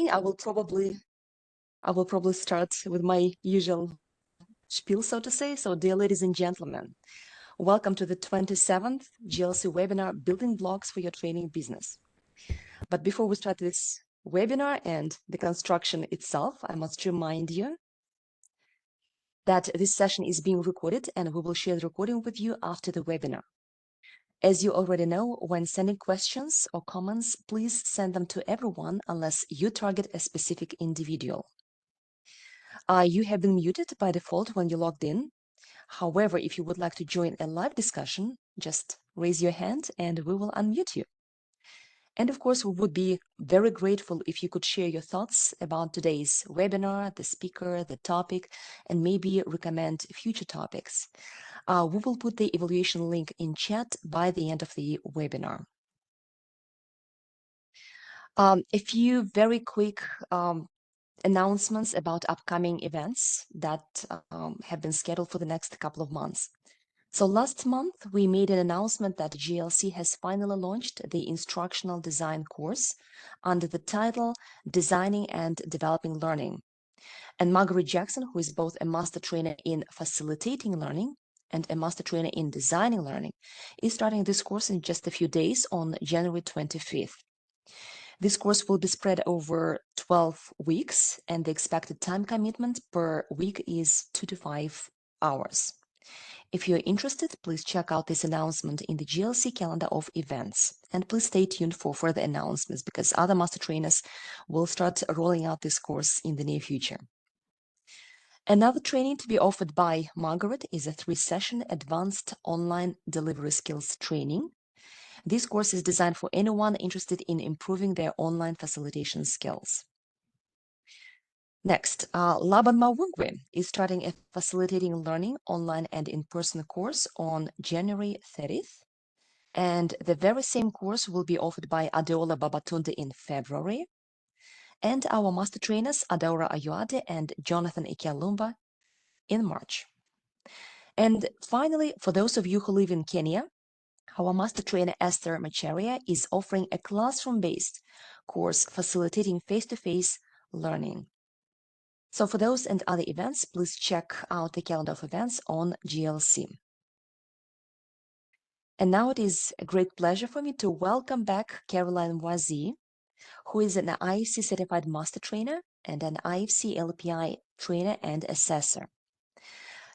I will probably start with my usual spiel, so to say. So, dear ladies and gentlemen, welcome to the 27th GLC webinar, Building Blocks for Your Training Business. But before we start this webinar and the construction itself, I must remind you that this session is being recorded and we will share the recording with you after the webinar. As you already know, when sending questions or comments, please send them to everyone unless you target a specific individual. You have been muted by default when you logged in. However, if you would like to join a live discussion, just raise your hand and we will unmute you. And of course, we would be very grateful if you could share your thoughts about today's webinar, the speaker, the topic, and maybe recommend future topics. We will put the evaluation link in chat by the end of the webinar. A few very quick announcements about upcoming events that have been scheduled for the next couple of months. So last month, we made an announcement that GLC has finally launched the instructional design course under the title Designing and Developing Learning. And Margaret Jackson, who is both a master trainer in facilitating learning and a master trainer in designing learning, is starting this course in just a few days on January 25th. This course will be spread over 12 weeks, and the expected time commitment per week is 2 to 5 hours. If you're interested, please check out this announcement in the GLC calendar of events. And please stay tuned for further announcements because other master trainers will start rolling out this course in the near future. Another training to be offered by Margaret is a 3-session advanced online delivery skills training. This course is designed for anyone interested in improving their online facilitation skills. Next, Laban Mawungwe is starting a facilitating learning online and in-person course on January 30th. And the very same course will be offered by Adeola Babatunde in February. And our master trainers, Adaura Ayoade and Jonathan Ikialumba, in March. And finally, for those of you who live in Kenya, our master trainer Esther Macharia is offering a classroom-based course facilitating face-to-face learning. So for those and other events, please check out the calendar of events on GLC. And now it is a great pleasure for me to welcome back Caroline Mwazi, who is an IFC-certified master trainer and an IFC-LPI trainer and assessor.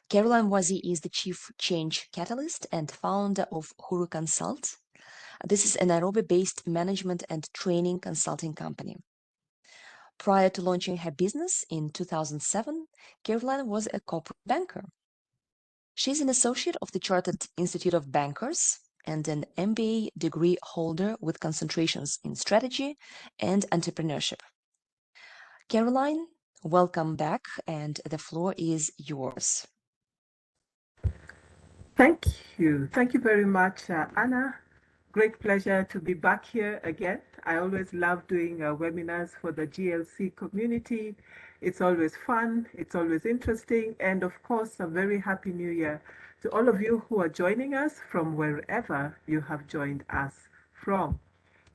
Caroline Mwazi is the Chief Change Catalyst and founder of Huru Consult. This is a Nairobi-based management and training consulting company. Prior to launching her business in 2007, Caroline was a corporate banker. She's an associate of the Chartered Institute of Bankers and an MBA degree holder with concentrations in strategy and entrepreneurship. Caroline, welcome back, and the floor is yours. Thank you. Thank you very much, Anna. Great pleasure to be back here again. I always love doing webinars for the GLC community. It's always fun, it's always interesting, and of course, a very happy new year to all of you who are joining us from wherever you have joined us from.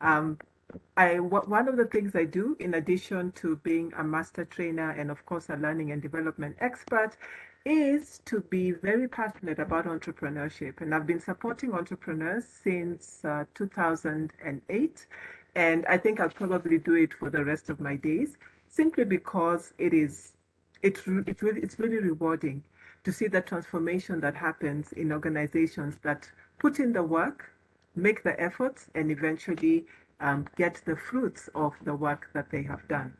One of the things I do, in addition to being a master trainer and of course a learning and development expert, is to be very passionate about entrepreneurship. And I've been supporting entrepreneurs since 2008. And I think I'll probably do it for the rest of my days, simply because it's really rewarding to see the transformation that happens in organizations that put in the work, make the efforts, and eventually get the fruits of the work that they have done.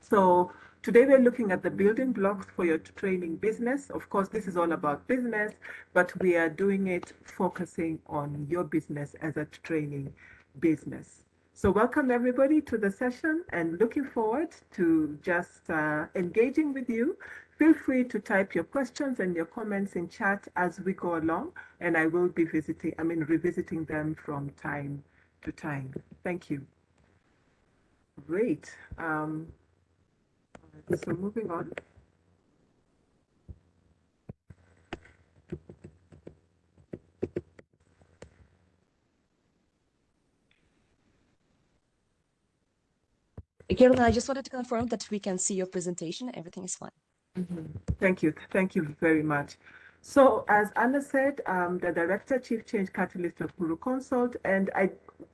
So today we're looking at the building blocks for your training business. Of course, this is all about business, but we are doing it focusing on your business as a training business. So welcome everybody to the session and looking forward to just engaging with you. Feel free to type your questions and your comments in chat as we go along, and I will be revisiting them from time to time. Thank you. Great. So moving on. Caroline, I just wanted to confirm that we can see your presentation. Everything is fine. Thank you. Thank you very much. So, as Anna said, the Director, Chief Change Catalyst of Huru Consult, and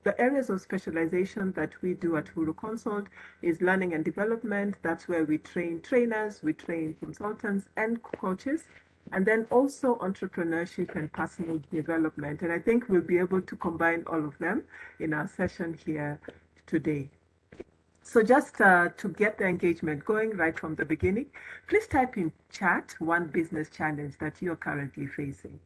the areas of specialization that we do at Huru Consult is learning and development. That's where we train trainers, we train consultants and coaches, and then also entrepreneurship and personal development. And I think we'll be able to combine all of them in our session here today. So just to get the engagement going right from the beginning, please type in chat one business challenge that you're currently facing.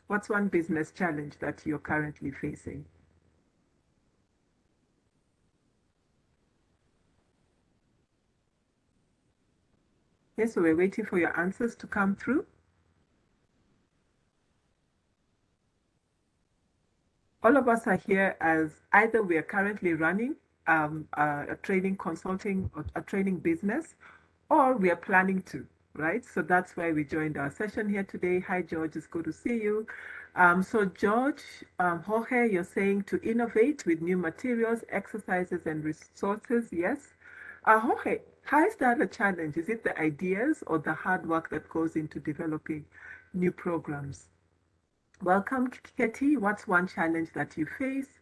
What's one business challenge that you're currently facing? Okay, so we're waiting for your answers to come through. All of us are here as either we are currently running a training consulting or a training business, or we are planning to, right? So that's why we joined our session here today. Hi, George, it's good to see you. So George, Jorge, you're saying to innovate with new materials, exercises, and resources. Yes. Jorge, how is that a challenge? Is it the ideas or the hard work that goes into developing new programs? Welcome, Katie. What's one challenge that you face?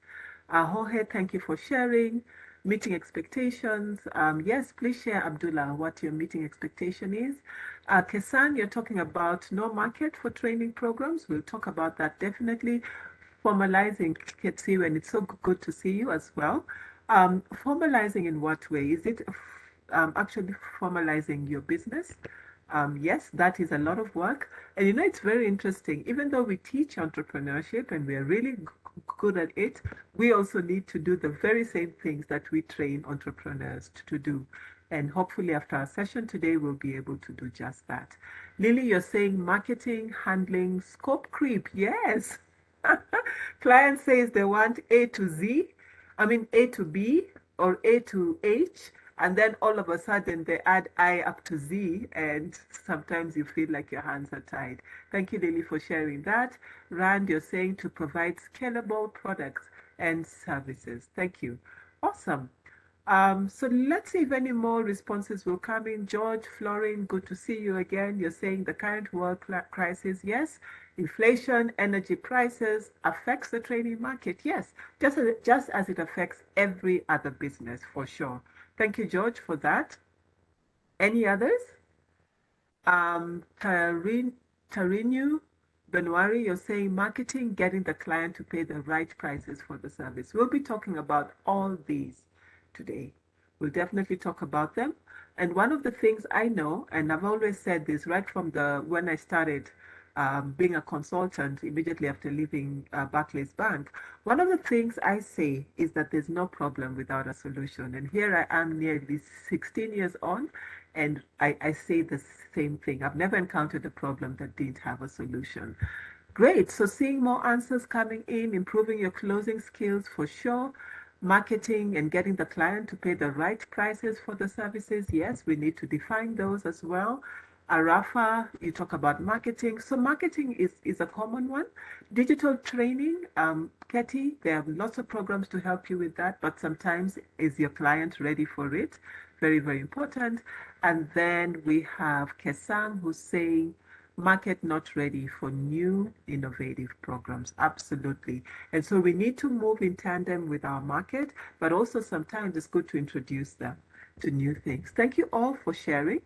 Jorge, thank you for sharing. Meeting expectations. Yes, please share, Abdullah, what your meeting expectation is. Kesan, you're talking about no market for training programs. We'll talk about that definitely. Formalizing, Ketsi, and it's so good to see you as well. Formalizing in what way? Is it actually formalizing your business? Yes, that is a lot of work. And it's very interesting. Even though we teach entrepreneurship and we are really good at it, we also need to do the very same things that we train entrepreneurs to do. And hopefully, after our session today, we'll be able to do just that. Lily, you're saying marketing, handling, scope creep. Yes. Client says they want A to Z, A to B or A to H, and then all of a sudden they add I up to Z, and sometimes you feel like your hands are tied. Thank you, Lily, for sharing that. Rand, you're saying to provide scalable products and services. Thank you. Awesome. So let's see if any more responses will come in. George, Florin, good to see you again. You're saying the current world crisis, yes. Inflation, energy prices affects the trading market, yes. Just as it affects every other business, for sure. Thank you, George, for that. Any others? Tarinu Benwari, you're saying marketing, getting the client to pay the right prices for the service. We'll be talking about all these today. We'll definitely talk about them. And one of the things I know, and I've always said this right from when I started being a consultant immediately after leaving Barclays Bank, one of the things I say is that there's no problem without a solution. And here I am nearly 16 years on, and I say the same thing. I've never encountered a problem that didn't have a solution. Great. So seeing more answers coming in, improving your closing skills for sure. Marketing and getting the client to pay the right prices for the services. Yes, we need to define those as well. Arafa, you talk about marketing. So marketing is a common one. Digital training, Katie, there are lots of programs to help you with that, but sometimes is your client ready for it? Very, very important. And then we have Kesang who's saying, market not ready for new innovative programs. Absolutely. And so we need to move in tandem with our market, but also sometimes it's good to introduce them to new things. Thank you all for sharing.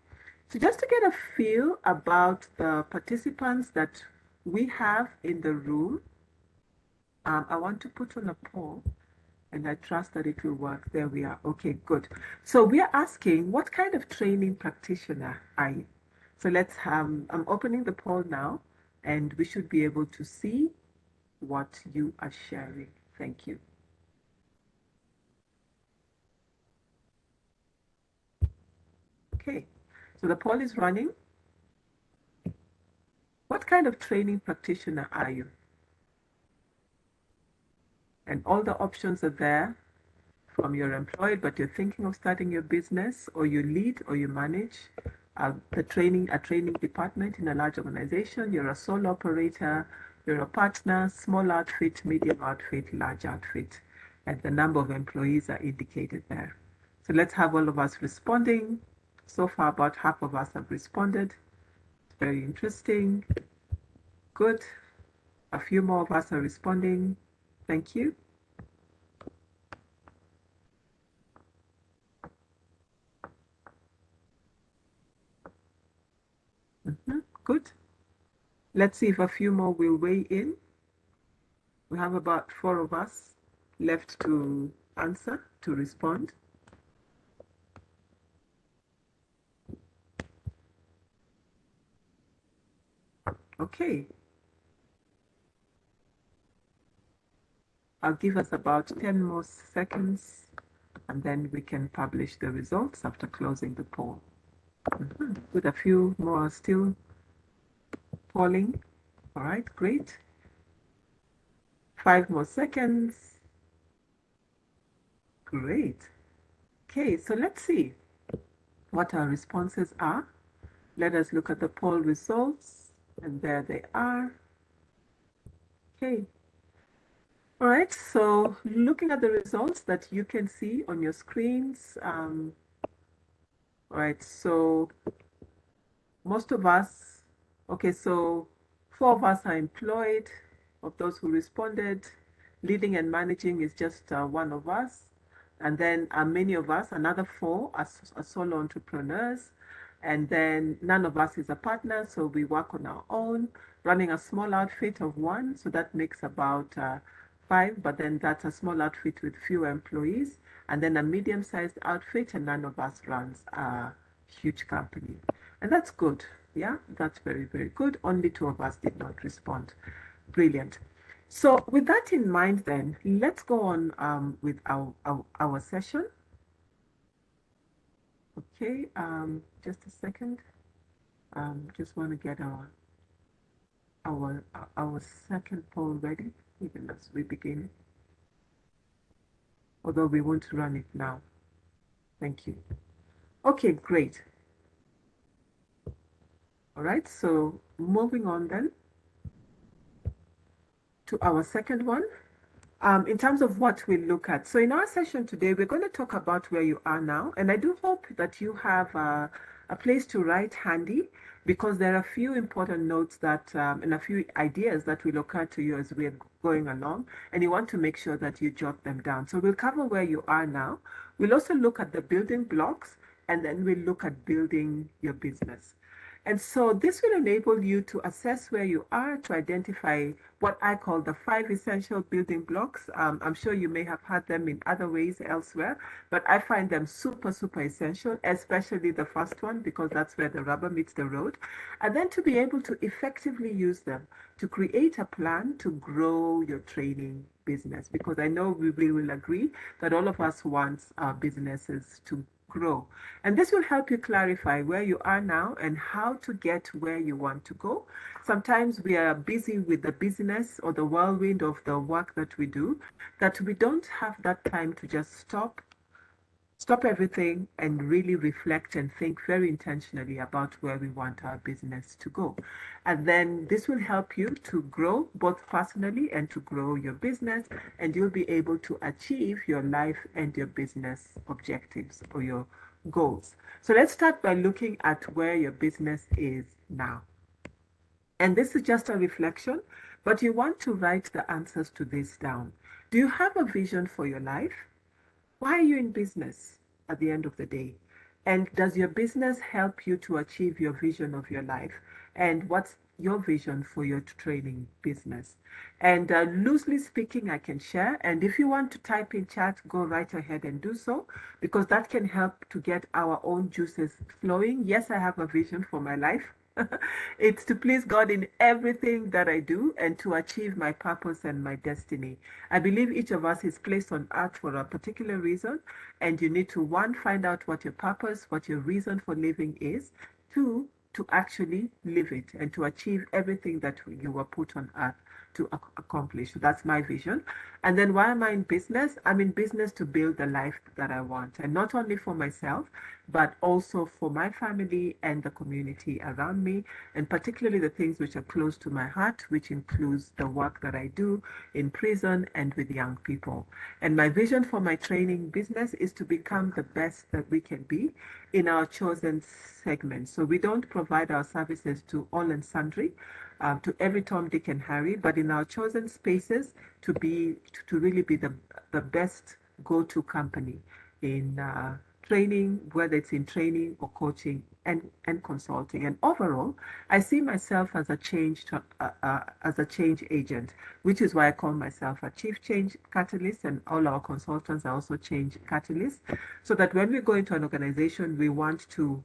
So just to get a feel about the participants that we have in the room, I want to put on a poll and I trust that it will work. There we are. Okay, good. So we are asking, what kind of training practitioner are you? So I'm opening the poll now and we should be able to see what you are sharing. Thank you. Okay, so the poll is running. What kind of training practitioner are you? And all the options are there from you're employed, but you're thinking of starting your business, or you lead or you manage. a training department in a large organization, you're a sole operator, you're a partner, small outfit, medium outfit, large outfit, and the number of employees are indicated there. So let's have all of us responding. So far, about half of us have responded. Very interesting. Good. A few more of us are responding. Thank you. Good. Let's see if a few more will weigh in. We have about 4 of us left to answer, to respond. Okay. I'll give us about 10 more seconds and then we can publish the results after closing the poll. With a few more still polling. All right, great. 5 more seconds. Great. Okay, so let's see what our responses are. Let us look at the poll results, and there they are. Okay. All right, so looking at the results that you can see on your screens, all right, so most of us, okay, so 4 of us are employed, of those who responded. Leading and managing is just 1 of us. And then many of us, another 4, are solo entrepreneurs. And then none of us is a partner, so we work on our own, running a small outfit of 1, so that makes about 5, but then that's a small outfit with few employees, and then a medium-sized outfit, and none of us runs a huge company. And that's good. Yeah, that's very, very good. Only 2 of us did not respond. Brilliant. So with that in mind, then let's go on with our session. Okay, just a second. Just want to get our second poll ready, even as we begin. Although we won't run it now. Thank you. Okay, great. All right, so moving on then to our second one. In terms of what we look at. So in our session today, we're going to talk about where you are now. And I do hope that you have a place to write handy, because there are a few important notes that and a few ideas that will occur to you as we're going along. And you want to make sure that you jot them down. So we'll cover where you are now. We'll also look at the building blocks, and then we'll look at building your business. And so this will enable you to assess where you are, to identify what I call the 5 essential building blocks. I'm sure you may have had them in other ways elsewhere, but I find them super, super essential, especially the first one, because that's where the rubber meets the road. And then to be able to effectively use them to create a plan to grow your training business, because I know we will agree that all of us want our businesses to grow. And this will help you clarify where you are now and how to get where you want to go. Sometimes we are busy with the business or the whirlwind of the work that we do, that we don't have that time to just stop everything and really reflect and think very intentionally about where we want our business to go. And then this will help you to grow both personally and to grow your business, and you'll be able to achieve your life and your business objectives or your goals. So let's start by looking at where your business is now. And this is just a reflection, but you want to write the answers to this down. Do you have a vision for your life? Why are you in business at the end of the day? And does your business help you to achieve your vision of your life? And what's your vision for your training business? And loosely speaking, I can share. And if you want to type in chat, go right ahead and do so, because that can help to get our own juices flowing. Yes, I have a vision for my life. It's to please God in everything that I do and to achieve my purpose and my destiny. I believe each of us is placed on earth for a particular reason, and you need to, 1, find out what your purpose, what your reason for living is, 2, to actually live it and to achieve everything that you were put on earth to accomplish. So that's my vision. And then why am I in business? I'm in business to build the life that I want, and not only for myself, but also for my family and the community around me, and particularly the things which are close to my heart, which includes the work that I do in prison and with young people. And my vision for my training business is to become the best that we can be in our chosen segment. So we don't provide our services to all and sundry, to every Tom, Dick, and Harry, but in our chosen spaces to really be the best go-to company in training, whether it's in training or coaching and consulting. And overall, I see myself as a change agent, which is why I call myself a chief change catalyst, and all our consultants are also change catalysts, so that when we go into an organization, we want to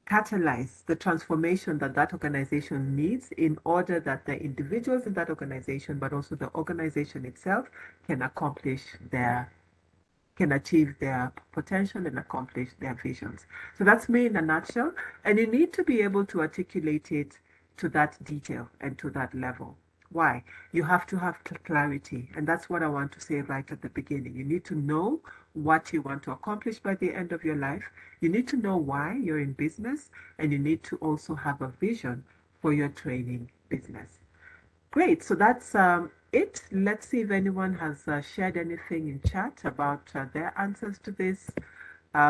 catalyze the transformation that that organization needs in order that the individuals in that organization, but also the organization itself, can accomplish their can achieve their potential and accomplish their visions. So that's me in a nutshell. And you need to be able to articulate it to that detail and to that level. Why? You have to have clarity. And that's what I want to say right at the beginning. You need to know what you want to accomplish by the end of your life. You need to know why you're in business. And you need to also have a vision for your training business. Great. So that's it. Let's see if anyone has shared anything in chat about their answers to this.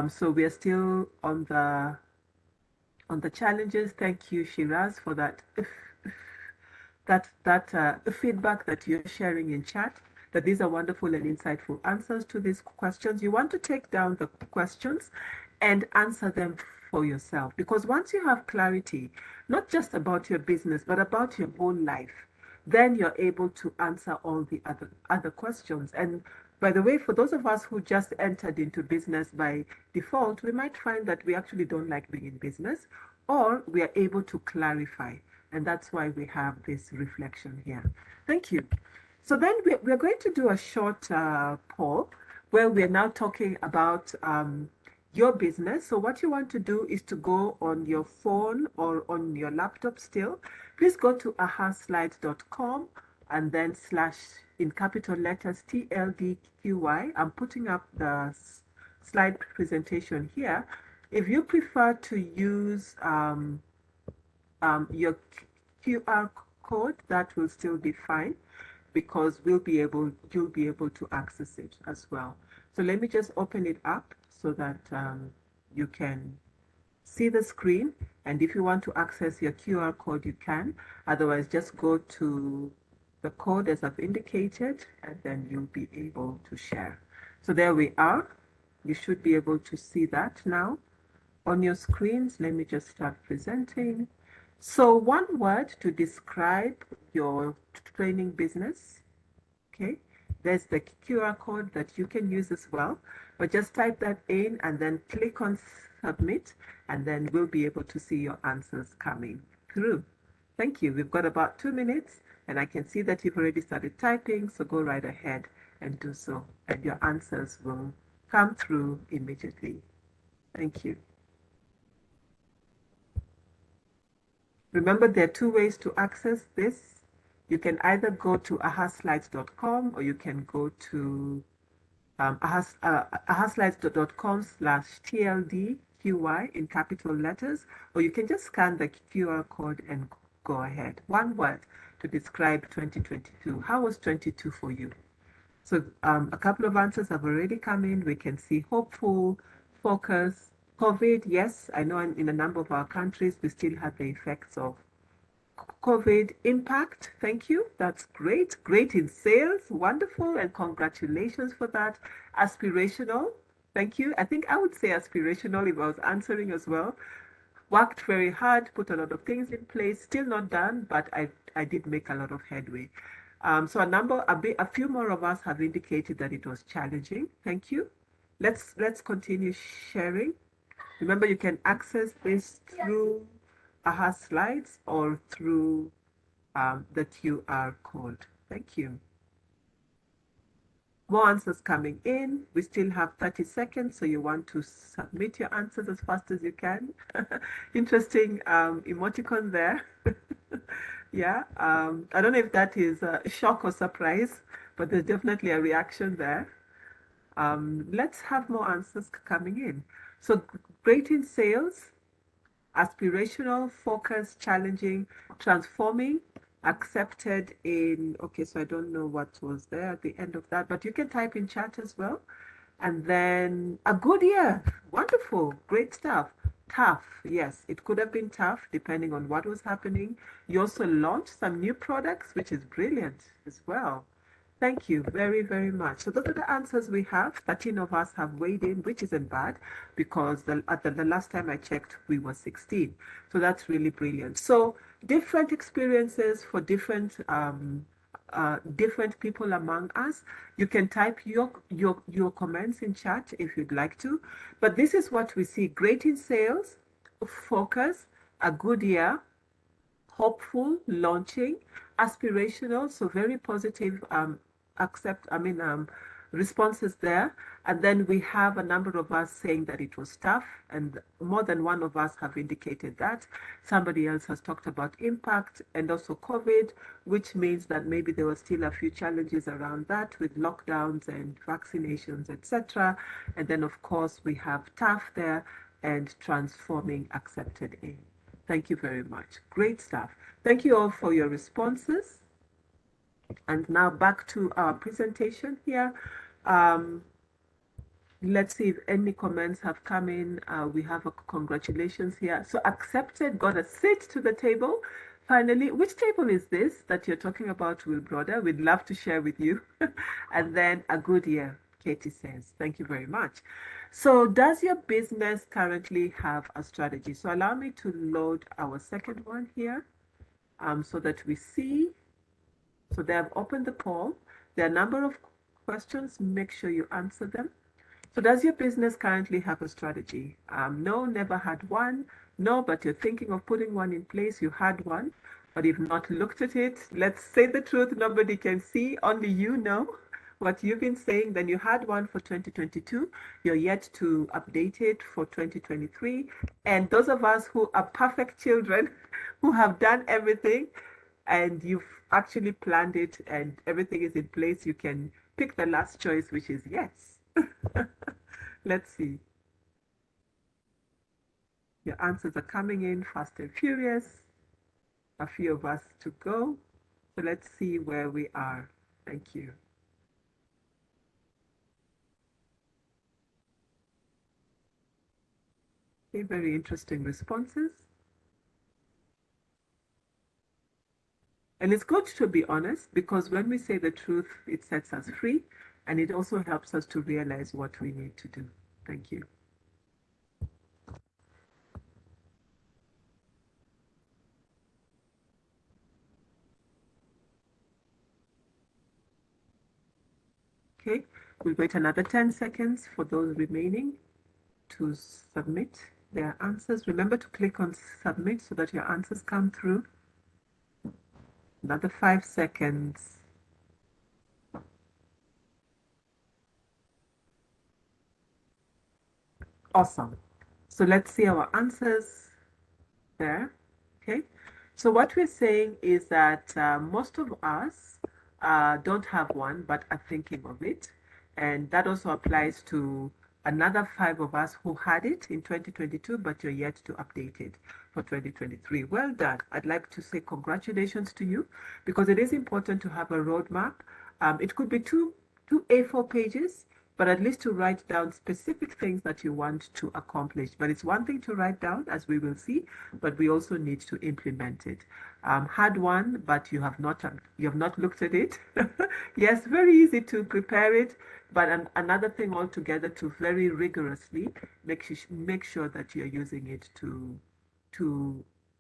So we are still on the challenges. Thank you, Shiraz, for that feedback that you're sharing in chat. That these are wonderful and insightful answers to these questions. You want to take down the questions and answer them for yourself, because once you have clarity, not just about your business, but about your whole life, then you're able to answer all the other questions. And by the way, for those of us who just entered into business by default, we might find that we actually don't like being in business, or we are able to clarify. And that's why we have this reflection here. Thank you. So then we're going to do a short poll where we're now talking about your business. So what you want to do is to go on your phone or on your laptop still. Please go to ahaslides.com and then slash in capital letters TLDQY. I'm putting up the slide presentation here. If you prefer to use your QR code, that will still be fine, because you'll be able to access it as well. So let me just open it up so that you can see the screen. And if you want to access your QR code, you can. Otherwise, just go to the code as I've indicated, and then you'll be able to share. So there we are. You should be able to see that now on your screens. Let me just start presenting. So one word to describe your training business. Okay, there's the QR code that you can use as well, but just type that in and then click on submit, and then we'll be able to see your answers coming through. Thank you. We've got about 2 minutes, and I can see that you've already started typing, so go right ahead and do so, and your answers will come through immediately. Thank you. Remember, there are two ways to access this. You can either go to ahaslides.com, or you can go to ahaslides.com/TLDQY in capital letters, or you can just scan the QR code and go ahead. One word to describe 2022. How was 22 for you? So a couple of answers have already come in. We can see hopeful, focus, COVID. Yes, I know in a number of our countries, we still have the effects of COVID impact. Thank you. That's great. Great in sales. Wonderful. And congratulations for that. Aspirational. Thank you. I think I would say aspirational if I was answering as well. Worked very hard, put a lot of things in place. Still not done, but I did make a lot of headway. So a few more of us have indicated that it was challenging. Thank you. Let's continue sharing. Remember, you can access this through AHA Slides or through the QR code. Thank you. More answers coming in. We still have 30 seconds, so you want to submit your answers as fast as you can. Interesting emoticon there. Yeah, I don't know if that is a shock or surprise, but there's definitely a reaction there. Let's have more answers coming in. So great in sales, aspirational, focused, challenging, transforming, accepted in, okay, so I don't know what was there at the end of that, but you can type in chat as well. And then a good year. Wonderful. Great stuff. Tough. Yes, it could have been tough depending on what was happening. You also launched some new products, which is brilliant as well. Thank you very, very much. So those are the answers we have. 13 of us have weighed in, which isn't bad because the last time I checked, we were 16. So that's really brilliant. So different experiences for different people among us. You can type your comments in chat if you'd like to. But this is what we see. Great in sales, focus, a good year, hopeful, launching, aspirational, so very positive responses there. And then we have a number of us saying that it was tough, and more than one of us have indicated that. Somebody else has talked about impact and also COVID, which means that maybe there were still a few challenges around that with lockdowns and vaccinations, etc. And then of course we have tough there and transforming accepted in. Thank you very much. Great stuff. Thank you all for your responses. And now back to our presentation here. Um, let's see if any comments have come in. We have a congratulations here. So accepted, got a seat to the table. Finally, which table is this that you're talking about, Will Brother? We'd love to share with you. And then a good year, Katie says. Thank you very much. So does your business currently have a strategy? So allow me to load our second one here so that we see. So they have opened the poll. There are a number of questions. Make sure you answer them. So does your business currently have a strategy? No, never had one. No, but you're thinking of putting one in place. You had one, but you've not looked at it. Let's say the truth. Nobody can see. Only you know what you've been saying. Then you had one for 2022. You're yet to update it for 2023. And those of us who are perfect children, who have done everything, and you've actually planned it and everything is in place, you can pick the last choice, which is yes. Let's see. Your answers are coming in fast and furious. A few of us to go. So let's see where we are. Thank you. Okay, very interesting responses. And it's good to be honest because when we say the truth, it sets us free and it also helps us to realize what we need to do. Thank you. Okay, we'll wait another 10 seconds for those remaining to submit their answers. Remember to click on submit so that your answers come through. Another 5 seconds. Awesome. So let's see our answers there. Okay. So what we're saying is that most of us don't have one, but are thinking of it. And that also applies to another 5 of us who had it in 2022, but you're yet to update it for 2023. Well done. I'd like to say congratulations to you because it is important to have a roadmap. It could be two A4 pages, but at least to write down specific things that you want to accomplish. But it's one thing to write down, as we will see, but we also need to implement it. Had one, but you have not looked at it. Yes, very easy to prepare it, but another thing altogether to very rigorously make sure that you're using it to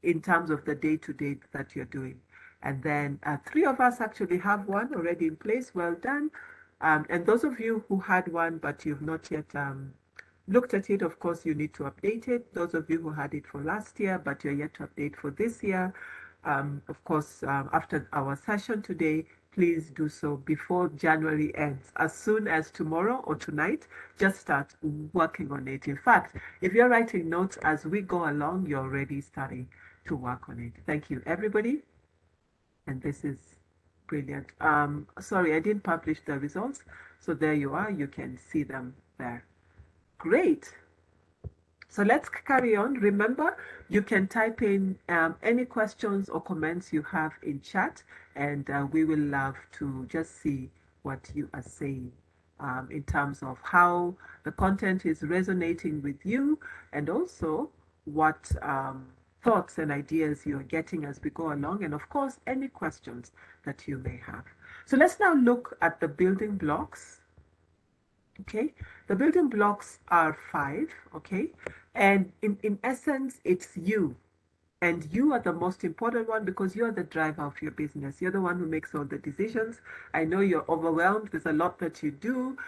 in terms of the day-to-day that you're doing. And then 3 of us actually have one already in place. Well done. And those of you who had one but you've not yet looked at it, of course, you need to update it. Those of you who had it for last year but you're yet to update for this year, of course, after our session today, please do so before January ends. As soon as tomorrow or tonight, just start working on it. In fact, if you're writing notes as we go along, you're already starting to work on it. Thank you, everybody. And this is brilliant. Sorry, I didn't publish the results. So there you are. You can see them there. Great. So let's carry on. Remember, you can type in any questions or comments you have in chat, and we will love to just see what you are saying in terms of how the content is resonating with you, and also what thoughts and ideas you're getting as we go along, and of course, any questions that you may have. So let's now look at the building blocks. Okay, the building blocks are five. Okay, and in essence, it's you. And you are the most important one because you're the driver of your business. You're the one who makes all the decisions. I know you're overwhelmed. There's a lot that you do.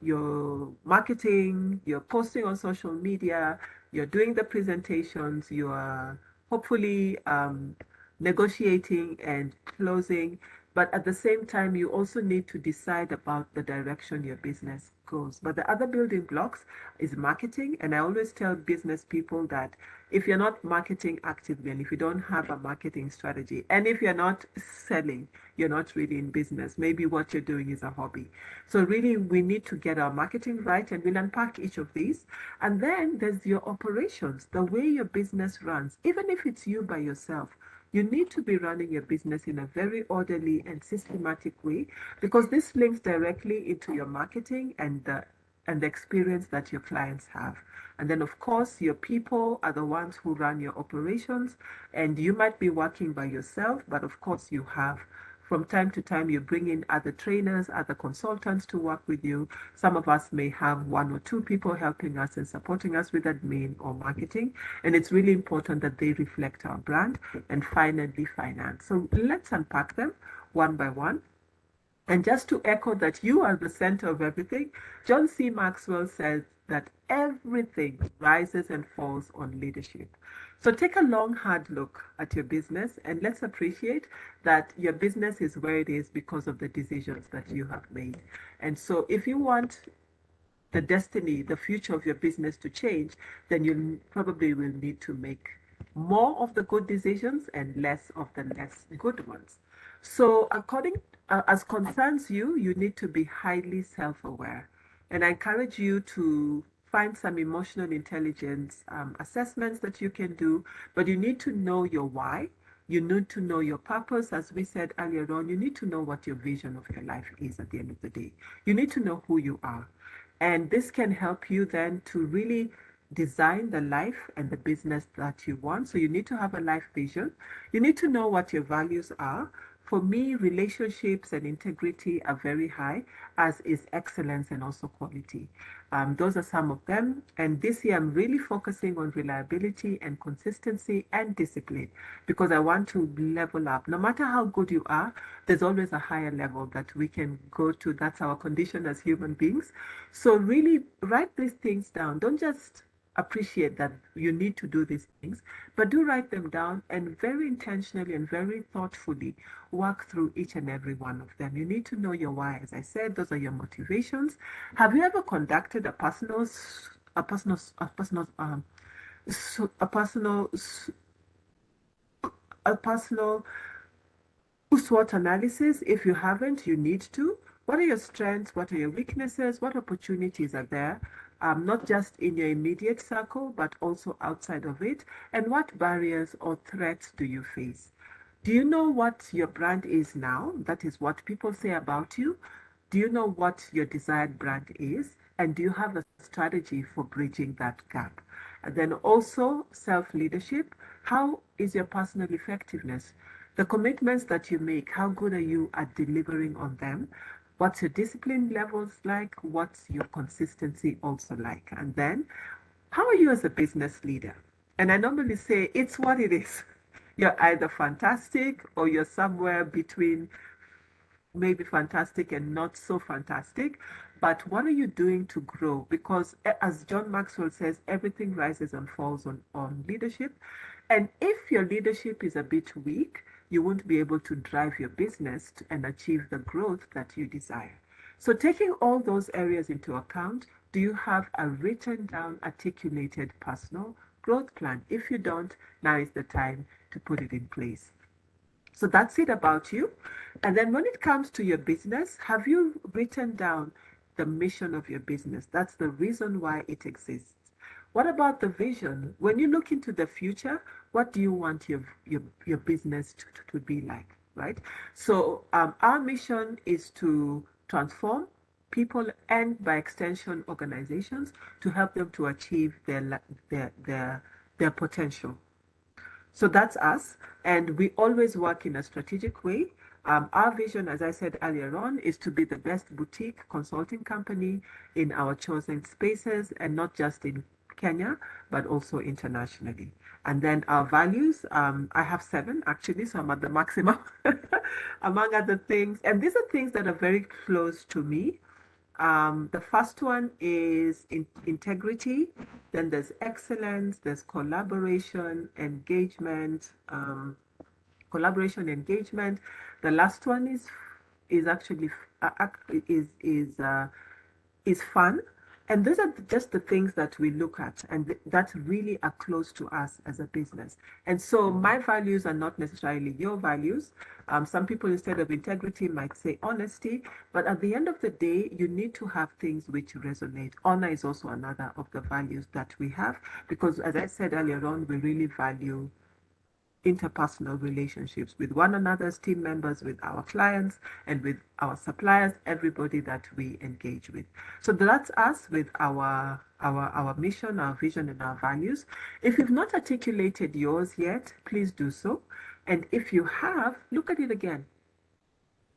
You're marketing, you're posting on social media, you're doing the presentations, you are hopefully negotiating and closing. But at the same time, you also need to decide about the direction your business goes. But the other building blocks is marketing. And I always tell business people that if you're not marketing actively and if you don't have a marketing strategy and if you're not selling, you're not really in business. Maybe what you're doing is a hobby. So really we need to get our marketing right, and we'll unpack each of these. And then there's your operations, the way your business runs. Even if it's you by yourself, you need to be running your business in a very orderly and systematic way, because this links directly into your marketing and the experience that your clients have. And then, of course, your people are the ones who run your operations, and you might be working by yourself, but of course, you have from time to time, you bring in other trainers, other consultants to work with you. Some of us may have one or two people helping us and supporting us with admin or marketing. And it's really important that they reflect our brand. And finally, finance. So let's unpack them one by one. And just to echo that you are the center of everything, John C. Maxwell says that everything rises and falls on leadership. So take a long, hard look at your business, and let's appreciate that your business is where it is because of the decisions that you have made. And so if you want the destiny, the future of your business to change, then you probably will need to make more of the good decisions and less of the less good ones. So, as concerns you, you need to be highly self-aware, and I encourage you to find some emotional intelligence assessments that you can do. But you need to know your why. You need to know your purpose. As we said earlier on, you need to know what your vision of your life is at the end of the day. You need to know who you are. And this can help you then to really design the life and the business that you want. So you need to have a life vision. You need to know what your values are. For me, relationships and integrity are very high, as is excellence and also quality. Those are some of them. And this year, I'm really focusing on reliability and consistency and discipline, because I want to level up. No matter how good you are, there's always a higher level that we can go to. That's our condition as human beings. So, really write these things down. Don't just appreciate that you need to do these things, but do write them down and very intentionally and very thoughtfully work through each and every one of them. You need to know your why. As I said, those are your motivations. Have you ever conducted a personal, a personal, a personal, a personal, a personal SWOT analysis? If you haven't, you need to. What are your strengths? What are your weaknesses? What opportunities are there? Not just in your immediate circle, but also outside of it. And what barriers or threats do you face? Do you know what your brand is now? That is what people say about you. Do you know what your desired brand is? And do you have a strategy for bridging that gap? And then also self leadership. How is your personal effectiveness? The commitments that you make, how good are you at delivering on them? What's your discipline levels like? What's your consistency also like? And then, how are you as a business leader? And I normally say it's what it is. You're either fantastic or you're somewhere between maybe fantastic and not so fantastic. But what are you doing to grow? Because as John Maxwell says, everything rises and falls on leadership. And if your leadership is a bit weak, you won't be able to drive your business and achieve the growth that you desire. So, taking all those areas into account, do you have a written down, articulated personal growth plan? If you don't, now is the time to put it in place. So that's it about you. And then when it comes to your business, have you written down the mission of your business? That's the reason why it exists. What about the vision? When you look into the future, what do you want your business to be like, right? So our mission is to transform people and by extension organizations to help them to achieve their potential. So that's us, and we always work in a strategic way. Our vision, as I said earlier on, is to be the best boutique consulting company in our chosen spaces, and not just in Kenya, but also internationally. And then our values, I have 7 actually, so I'm at the maximum, among other things. And these are things that are very close to me. The first one is integrity, then there's excellence, there's collaboration, engagement, engagement. The last one is actually is fun. And those are just the things that we look at and that really are close to us as a business. And so my values are not necessarily your values. Some people, instead of integrity, might say honesty. But at the end of the day, you need to have things which resonate. Honor is also another of the values that we have because, as I said earlier on, we really value interpersonal relationships with one another as team members, with our clients, and with our suppliers, everybody that we engage with. So that's us with our mission, our vision, and our values. If you've not articulated yours yet, please do so. And if you have, look at it again.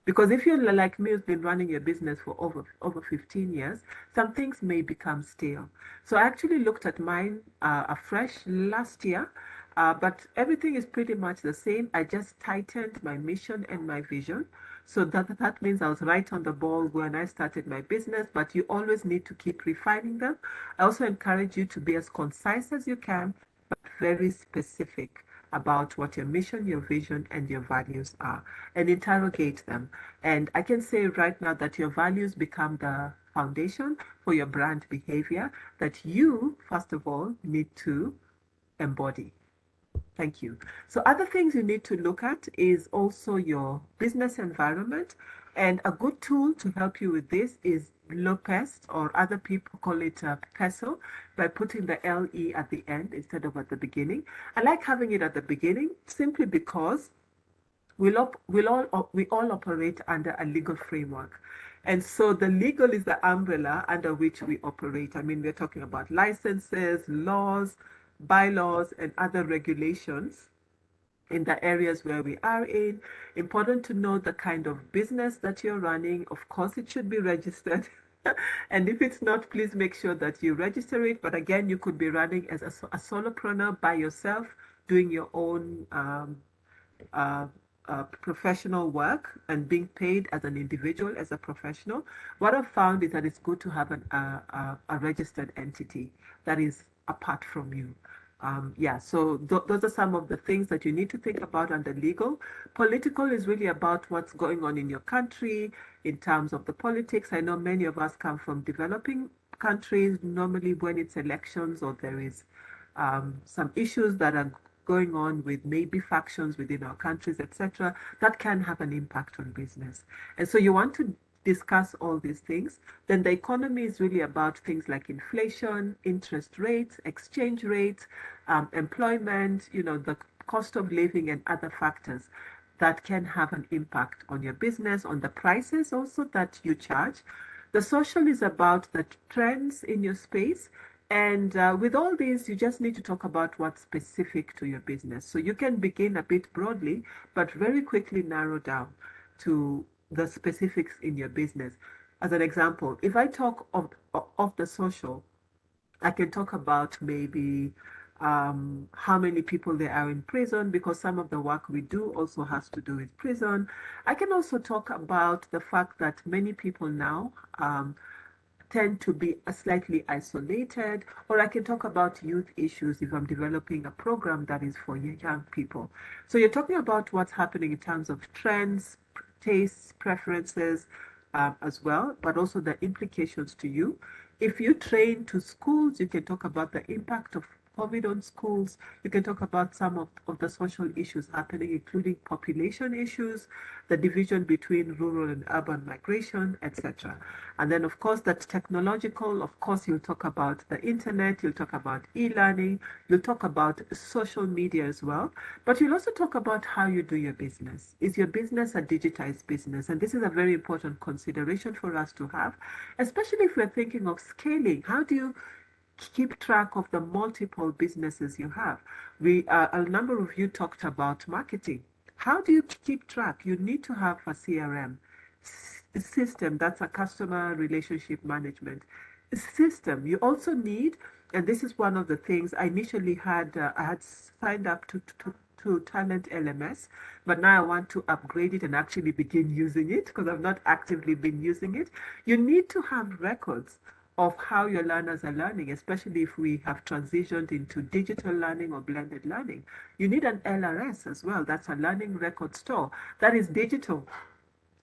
Because if you're like me, who's been running your business for over 15 years, some things may become stale. So I actually looked at mine afresh last year, but everything is pretty much the same. I just tightened my mission and my vision. So that means I was right on the ball when I started my business, but you always need to keep refining them. I also encourage you to be as concise as you can, but very specific about what your mission, your vision, and your values are, and interrogate them. And I can say right now that your values become the foundation for your brand behavior that you, first of all, need to embody. Thank you. So other things you need to look at is also your business environment. And a good tool to help you with this is Lopest, or other people call it Peso, by putting the LE at the end instead of at the beginning. I like having it at the beginning simply because we all operate under a legal framework. And so the legal is the umbrella under which we operate. I mean, we're talking about licenses, laws, bylaws, and other regulations in the areas where we are in. Important to know the kind of business that you're running. Of course, it should be registered. And if it's not, please make sure that you register it. But again, you could be running as a solopreneur by yourself, doing your own uh, professional work and being paid as an individual, as a professional. What I've found is that it's good to have a registered entity that is apart from you. Yeah, so those are some of the things that you need to think about under legal. Political is really about what's going on in your country in terms of the politics. I know many of us come from developing countries. Normally, when it's elections or there is some issues that are going on with maybe factions within our countries, etc., that can have an impact on business. And so you want to discuss all these things. Then the economy is really about things like inflation, interest rates, exchange rates, employment, the cost of living and other factors that can have an impact on your business, on the prices also that you charge. The social is about the trends in your space. And with all these, you just need to talk about what's specific to your business. So you can begin a bit broadly, but very quickly narrow down to the specifics in your business. As an example, if I talk of the social, I can talk about maybe how many people there are in prison, because some of the work we do also has to do with prison. I can also talk about the fact that many people now tend to be slightly isolated, or I can talk about youth issues if I'm developing a program that is for young people. So you're talking about what's happening in terms of trends, tastes, preferences as well, but also the implications to you. If you train to schools, you can talk about the impact of COVID on schools. You can talk about some of the social issues happening, including population issues, the division between rural and urban migration, etc. And then, of course, that technological, of course, you'll talk about the internet, you'll talk about e-learning, you'll talk about social media as well, but you'll also talk about how you do your business. Is your business a digitized business? And this is a very important consideration for us to have, especially if we're thinking of scaling. How do you keep track of the multiple businesses you have? A number of you talked about marketing. How do you keep track? You need to have a CRM system, that's a customer relationship management system. You also need, and this is one of the things I initially had, I had signed up to Talent LMS, but now I want to upgrade it and actually begin using it because I've not actively been using it. You need to have records of how your learners are learning, especially if we have transitioned into digital learning or blended learning. You need an LRS as well. That's a learning record store that is digital,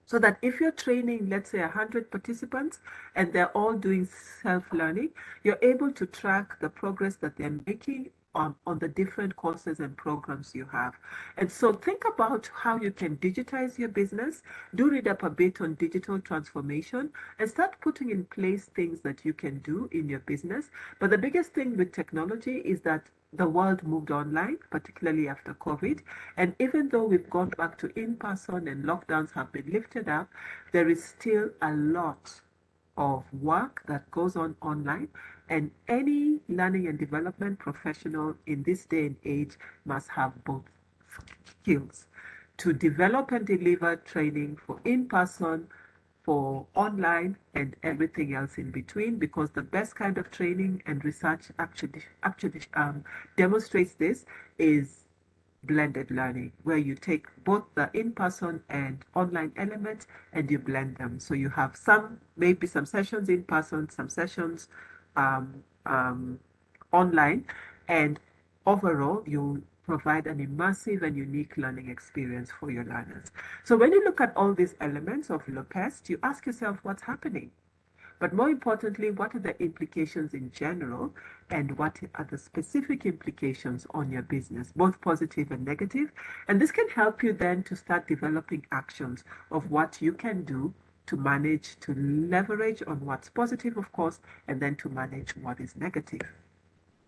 so that if you're training, let's say 100 participants and they're all doing self-learning, you're able to track the progress that they're making on the different courses and programs you have. And so think about how you can digitize your business, do read up a bit on digital transformation, and start putting in place things that you can do in your business. But the biggest thing with technology is that the world moved online, particularly after COVID. And even though we've gone back to in person and lockdowns have been lifted up, there is still a lot of work that goes on online. And any learning and development professional in this day and age must have both skills to develop and deliver training for in person, for online, and everything else in between, because the best kind of training and research actually demonstrates this is blended learning, where you take both the in-person and online elements and you blend them. So you have maybe some sessions in person, some sessions um, um, online, and overall you provide an immersive and unique learning experience for your learners. So when you look at all these elements of LOPEST, you ask yourself what's happening. But more importantly, what are the implications in general and what are the specific implications on your business, both positive and negative? And this can help you then to start developing actions of what you can do to manage, to leverage on what's positive, of course, and then to manage what is negative.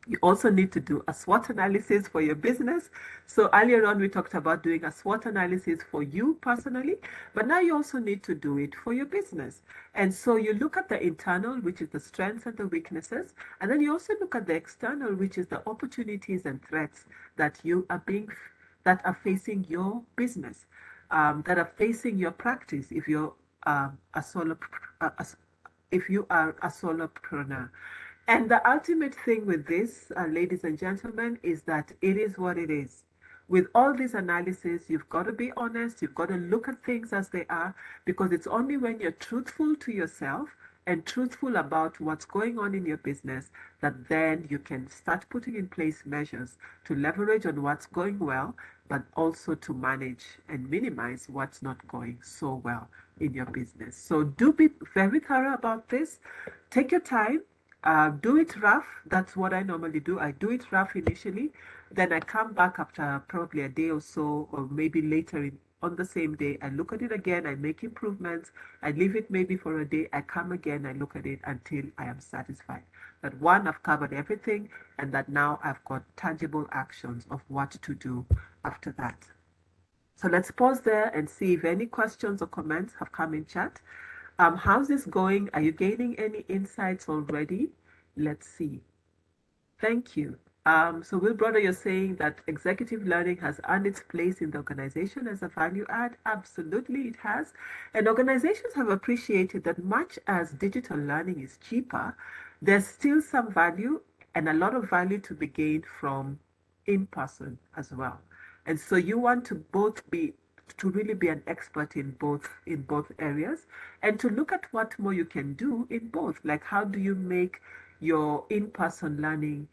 You also need to do a SWOT analysis for your business. So earlier on, we talked about doing a SWOT analysis for you personally, but now you also need to do it for your business. And so you look at the internal, which is the strengths and the weaknesses, and then you also look at the external, which is the opportunities and threats that that are facing your business, that are facing your practice if you're a solo, if you are a solopreneur. And the ultimate thing with this, ladies and gentlemen, is that it is what it is. With all this analysis, you've got to be honest, you've got to look at things as they are, because it's only when you're truthful to yourself and truthful about what's going on in your business that then you can start putting in place measures to leverage on what's going well, but also to manage and minimize what's not going so well in your business. So do be very thorough about this. Take your time. Do it rough. That's what I normally do. I do it rough initially. Then I come back after probably a day or so, or maybe later on the same day. I look at it again. I make improvements. I leave it maybe for a day. I come again. I look at it until I am satisfied that one, I've covered everything, and that now I've got tangible actions of what to do after that. So let's pause there and see if any questions or comments have come in chat. How's this going? Are you gaining any insights already? Let's see. Thank you. So Will Brother, you're saying that executive learning has earned its place in the organization as a value add. Absolutely, it has. And organizations have appreciated that much as digital learning is cheaper, there's still some value and a lot of value to be gained from in person as well. And so you want to both be to really be an expert in both areas and to look at what more you can do in both. Like how do you make your in-person learning,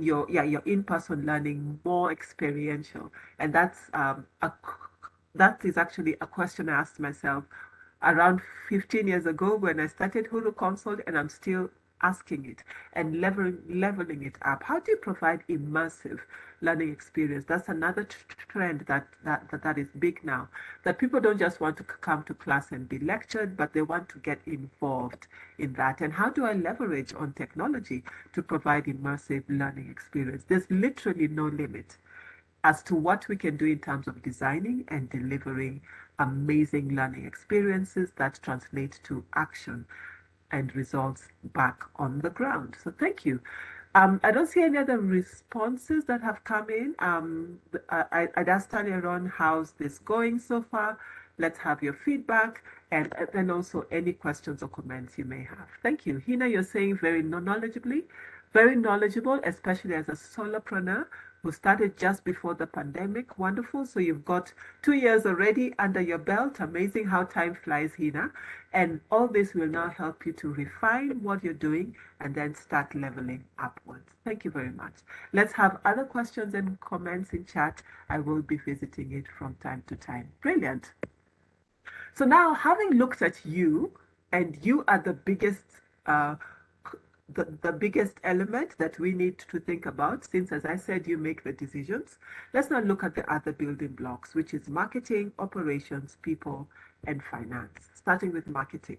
your in-person learning more experiential? And that is actually a question I asked myself around 15 years ago when I started Hulu Consult, and I'm still asking it and leveling it up. How do you provide immersive learning experience? That's another trend that is big now, that people don't just want to come to class and be lectured, but they want to get involved in that. And how do I leverage on technology to provide immersive learning experience? There's literally no limit as to what we can do in terms of designing and delivering amazing learning experiences that translate to action and results back on the ground. So thank you. I don't see any other responses that have come in. I'd asked earlier on, how's this going so far? Let's have your feedback and then also any questions or comments you may have. Thank you. Hina, you're saying very knowledgeable, especially as a solopreneur who started just before the pandemic. Wonderful. So you've got 2 years already under your belt. Amazing how time flies, Hina. And all this will now help you to refine what you're doing and then start leveling upwards. Thank you very much. Let's have other questions and comments in chat. I will be visiting it from time to time. Brilliant. So now, having looked at you, and you are the biggest the biggest element that we need to think about, since, as I said, you make the decisions. Let's now look at the other building blocks, which is marketing, operations, people, and finance. Starting with marketing.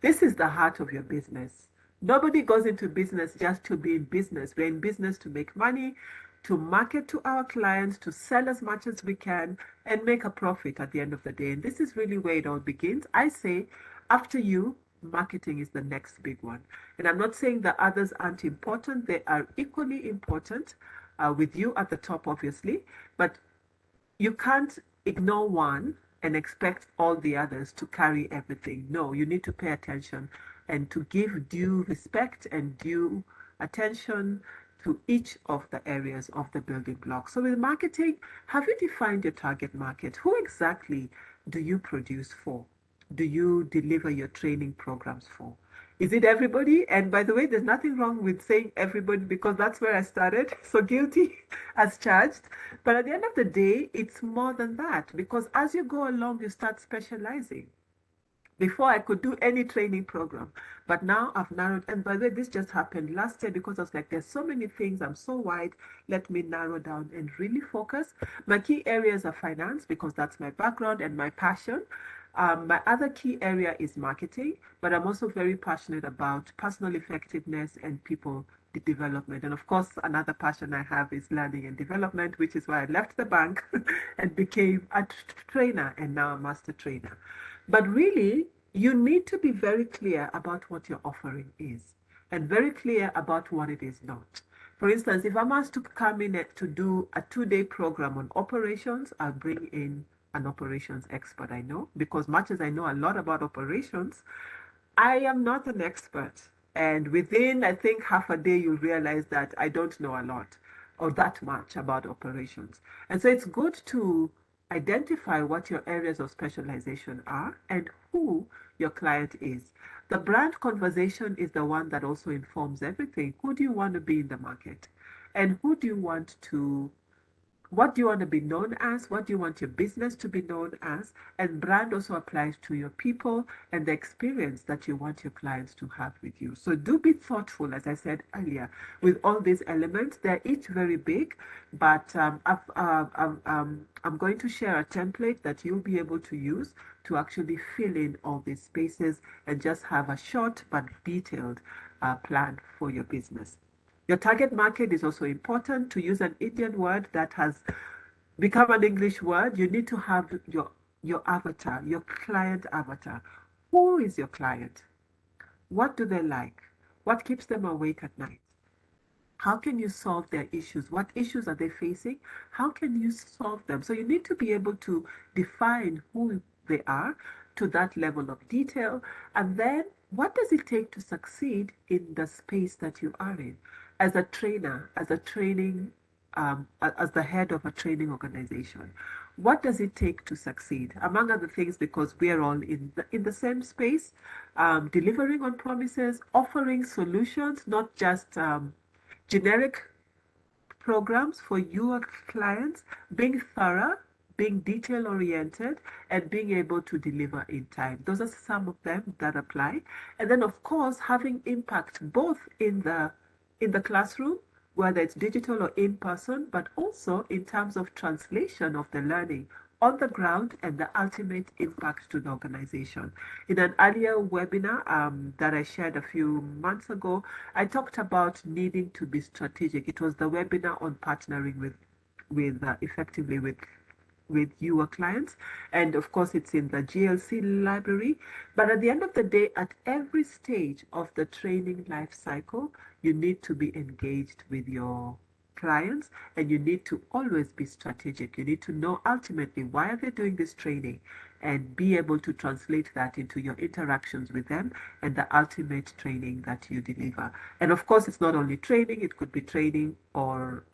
This is the heart of your business. Nobody goes into business just to be in business. We're in business to make money, to market to our clients, to sell as much as we can, and make a profit at the end of the day. And this is really where it all begins. I say, after you, marketing is the next big one. And I'm not saying the others aren't important, they are equally important, with you at the top, obviously, but you can't ignore one and expect all the others to carry everything. No, you need to pay attention and to give due respect and due attention to each of the areas of the building blocks. So with marketing, have you defined your target market? Who exactly do you produce for? Do you deliver your training programs for? Is it everybody? And by the way, there's nothing wrong with saying everybody because that's where I started. So guilty as charged. But at the end of the day, it's more than that because as you go along, you start specializing. Before I could do any training program, but now I've narrowed. And by the way, this just happened last year because I was like, there's so many things, I'm so wide. Let me narrow down and really focus. My key areas are finance because that's my background and my passion. My other key area is marketing, but I'm also very passionate about personal effectiveness and people development. And of course, another passion I have is learning and development, which is why I left the bank and became a trainer and now a master trainer. But really, you need to be very clear about what your offering is and very clear about what it is not. For instance, if I'm asked to come in to do a 2-day program on operations, I'll bring in an operations expert I know because much as I know a lot about operations, I am not an expert. And within, I think, half a day, you'll realize that I don't know a lot or that much about operations. And so it's good to identify what your areas of specialization are and who your client is. The brand conversation is the one that also informs everything. Who do you want to be in the market? And who do you want to what do you want to be known as? What do you want your business to be known as? And brand also applies to your people and the experience that you want your clients to have with you. So do be thoughtful, as I said earlier, with all these elements. They're each very big, but I'm going to share a template that you'll be able to use to actually fill in all these spaces and just have a short but detailed plan for your business. Your target market is also important. To use an Indian word that has become an English word, you need to have your avatar, your client avatar. Who is your client? What do they like? What keeps them awake at night? How can you solve their issues? What issues are they facing? How can you solve them? So you need to be able to define who they are to that level of detail. And then what does it take to succeed in the space that you are in? As a trainer, as a training, as the head of a training organization, what does it take to succeed? Among other things, because we are all in the same space, delivering on promises, offering solutions, not just generic programs for your clients, being thorough, being detail oriented, and being able to deliver in time. Those are some of them that apply. And then of course having impact both in the classroom, whether it's digital or in person, but also in terms of translation of the learning on the ground and the ultimate impact to the organization. In an earlier webinar that I shared a few months ago, I talked about needing to be strategic. It was the webinar on partnering effectively with your clients, and of course it's in the GLC library. But at the end of the day, at every stage of the training life cycle, you need to be engaged with your clients, and you need to always be strategic. You need to know ultimately why are they doing this training, and be able to translate that into your interactions with them and the ultimate training that you deliver. And of course it's not only training, it could be training or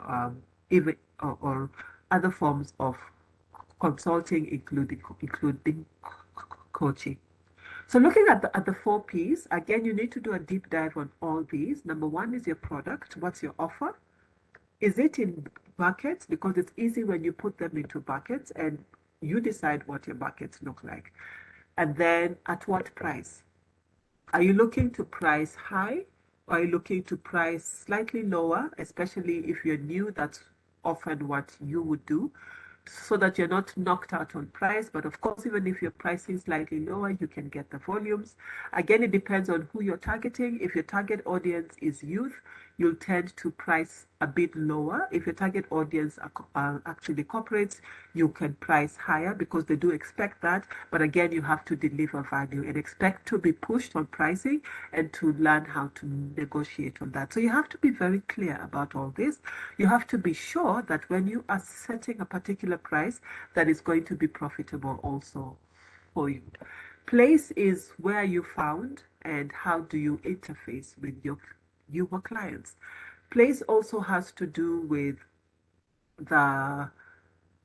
even or other forms of consulting, including coaching. So looking at the four P's, again, you need to do a deep dive on all these. Number one is your product. What's your offer? Is it in buckets? Because it's easy when you put them into buckets and you decide what your buckets look like. And then at what price? Are you looking to price high, or are you looking to price slightly lower, especially if you're new? That's often what you would do, so that you're not knocked out on price. But of course, even if you're pricing slightly lower, you can get the volumes. Again, it depends on who you're targeting. If your target audience is youth, you'll tend to price a bit lower. If your target audience are actually corporates, you can price higher because they do expect that. But again, you have to deliver value and expect to be pushed on pricing and to learn how to negotiate on that. So you have to be very clear about all this. You have to be sure that when you are setting a particular price, that is going to be profitable also for you. Place is where you found, and how do you interface with your clients. Place also has to do with the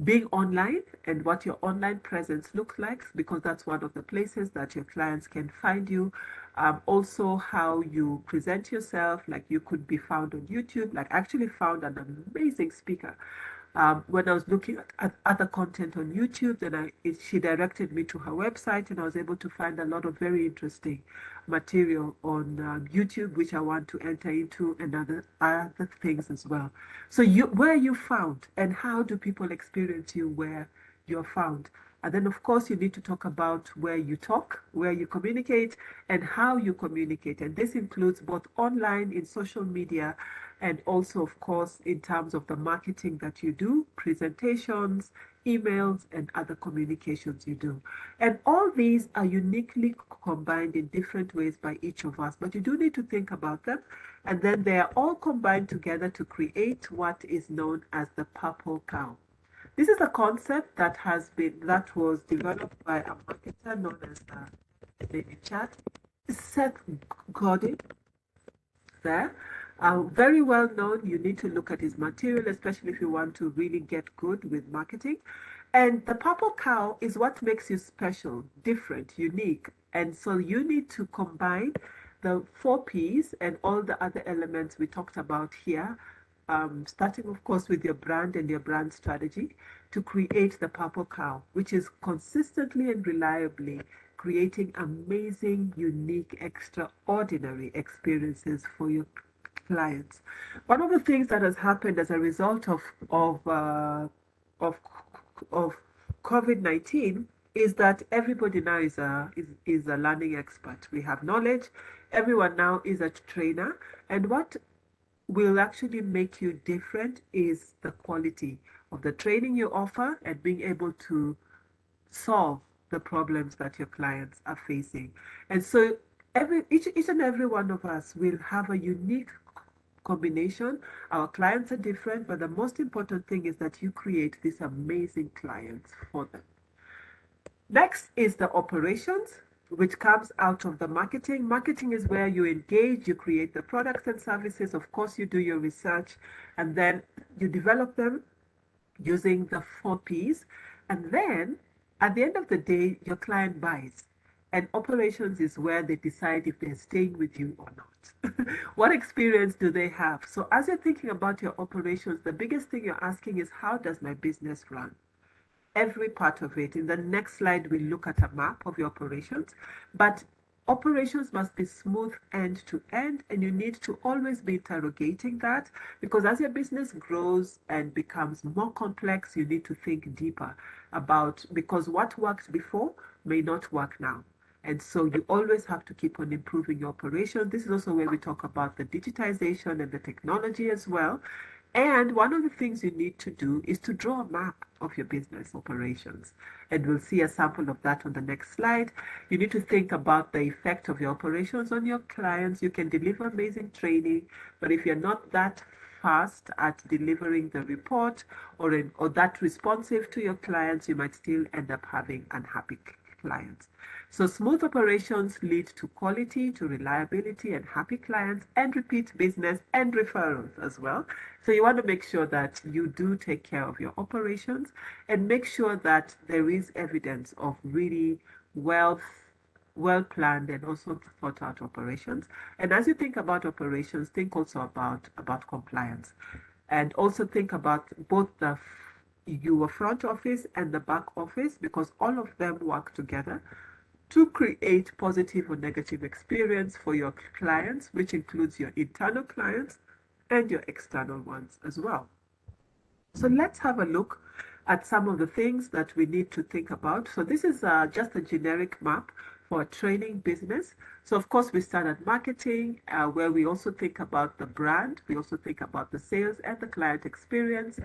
being online and what your online presence looks like, because that's one of the places that your clients can find you. Also, how you present yourself, like you could be found on YouTube. Like, I actually found an amazing speaker when I was looking at other content on YouTube. Then she directed me to her website, and I was able to find a lot of very interesting material on YouTube, which I want to enter into, and other things as well. So where you found, and how do people experience you where you're found? And then, of course, you need to talk about where you talk, where you communicate, and how you communicate. And this includes both online, in social media, and also, of course, in terms of the marketing that you do, presentations, emails, and other communications you do. And all these are uniquely combined in different ways by each of us, but you do need to think about them. And then they are all combined together to create what is known as the purple cow. This is a concept that was developed by a marketer known as David Chat, Seth Godin there. Very well known. You need to look at his material, especially if you want to really get good with marketing. And the purple cow is what makes you special, different, unique. And so you need to combine the four P's and all the other elements we talked about here, starting, of course, with your brand and your brand strategy, to create the purple cow, which is consistently and reliably creating amazing, unique, extraordinary experiences for your clients. One of the things that has happened as a result of of COVID-19 is that everybody now is a learning expert. We have knowledge. Everyone now is a trainer, and what will actually make you different is the quality of the training you offer and being able to solve the problems that your clients are facing. And so each and every one of us will have a unique combination. Our clients are different, but the most important thing is that you create these amazing clients for them. Next is the operations, which comes out of the marketing. Marketing is where you engage, you create the products and services. Of course, you do your research, and then you develop them using the four P's. And then at the end of the day, your client buys. And operations is where they decide if they're staying with you or not. What experience do they have? So as you're thinking about your operations, the biggest thing you're asking is, how does my business run? every part of it. In the next slide, we look at a map of your operations, but operations must be smooth end to end, and you need to always be interrogating that, because as your business grows and becomes more complex, you need to think deeper about, because what worked before may not work now. And so you always have to keep on improving your operation. This is also where we talk about the digitization and the technology as well. And one of the things you need to do is to draw a map of your business operations. And we'll see a sample of that on the next slide. You need to think about the effect of your operations on your clients. You can deliver amazing training, but if you're not that fast at delivering the report, or that responsive to your clients, you might still end up having unhappy clients. So smooth operations lead to quality, to reliability and happy clients, and repeat business and referrals as well. So you want to make sure that you do take care of your operations and make sure that there is evidence of really well planned and also thought out operations. And as you think about operations, think also about compliance, and also think about both your front office and the back office, because all of them work together to create positive or negative experience for your clients, which includes your internal clients and your external ones as well. So let's have a look at some of the things that we need to think about. So this is just a generic map for a training business. So of course we start at marketing, where we also think about the brand, we also think about the sales and the client experience.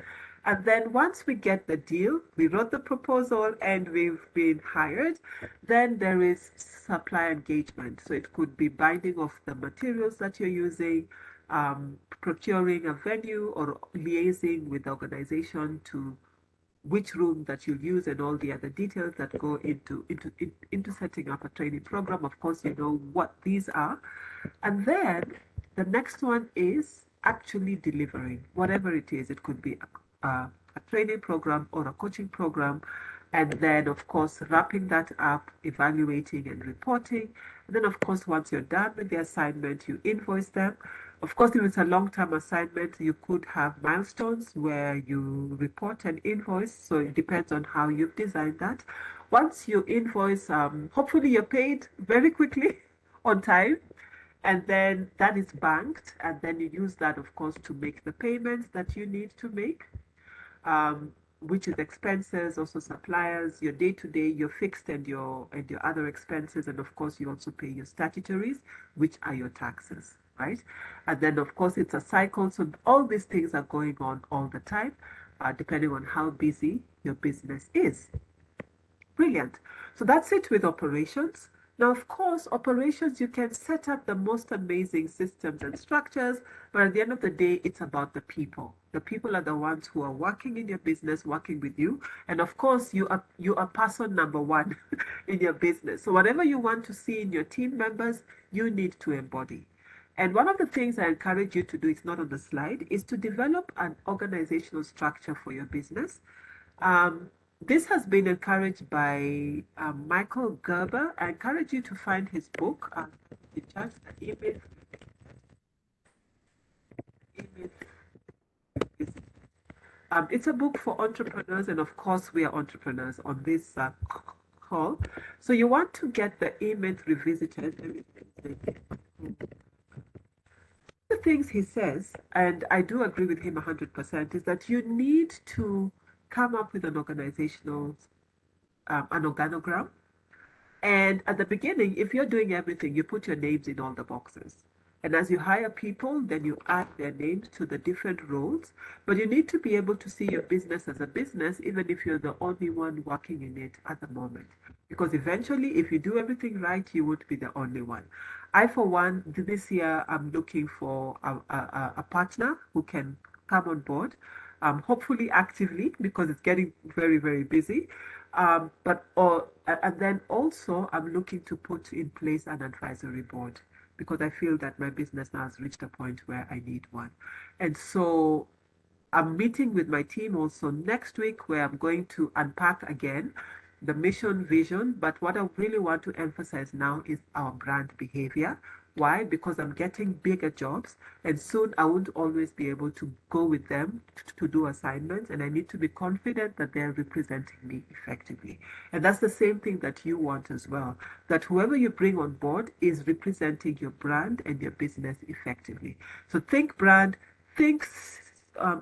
And then once we get the deal, we wrote the proposal and we've been hired, then there is supply engagement. So it could be binding of the materials that you're using, procuring a venue, or liaising with the organization to which room that you'll use, and all the other details that go into setting up a training program. Of course, you know what these are. And then the next one is actually delivering whatever it is. It could be a training program or a coaching program. And then, of course, wrapping that up, evaluating and reporting. And then, of course, once you're done with the assignment, you invoice them. Of course, if it's a long-term assignment, you could have milestones where you report and invoice. So it depends on how you've designed that. Once you invoice, hopefully you're paid very quickly on time. And then that is banked. And then you use that, of course, to make the payments that you need to make, which is expenses, also suppliers, your day-to-day, your fixed and your other expenses, and of course you also pay your statutories, which are your taxes, right? And then of course it's a cycle, so all these things are going on all the time, depending on how busy your business is. Brilliant. So that's it with operations. Now, of course, operations, you can set up the most amazing systems and structures, but at the end of the day, it's about the people. The people are the ones who are working in your business, working with you. And of course, you are person number one in your business. So whatever you want to see in your team members, you need to embody. And one of the things I encourage you to do, it's not on the slide, is to develop an organizational structure for your business. This has been encouraged by Michael Gerber. I encourage you to find his book, just email. It's a book for entrepreneurs, and of course, we are entrepreneurs on this call. So you want to get the E-Myth Revisited. The things he says, and I do agree with him 100%, is that you need to come up with an organizational, an organogram. And at the beginning, if you're doing everything, you put your names in all the boxes. And as you hire people, then you add their names to the different roles. But you need to be able to see your business as a business, even if you're the only one working in it at the moment. Because eventually, if you do everything right, you would be the only one. I, for one, this year, I'm looking for a partner who can come on board, hopefully actively, because it's getting very, very busy. And then also I'm looking to put in place an advisory board, because I feel that my business now has reached a point where I need one. And so I'm meeting with my team also next week, where I'm going to unpack again the mission vision. But what I really want to emphasize now is our brand behavior, Why? Because I'm getting bigger jobs, and soon I won't always be able to go with them to do assignments, and I need to be confident that they're representing me effectively. And that's the same thing that you want as well, that whoever you bring on board is representing your brand and your business effectively. So think brand, think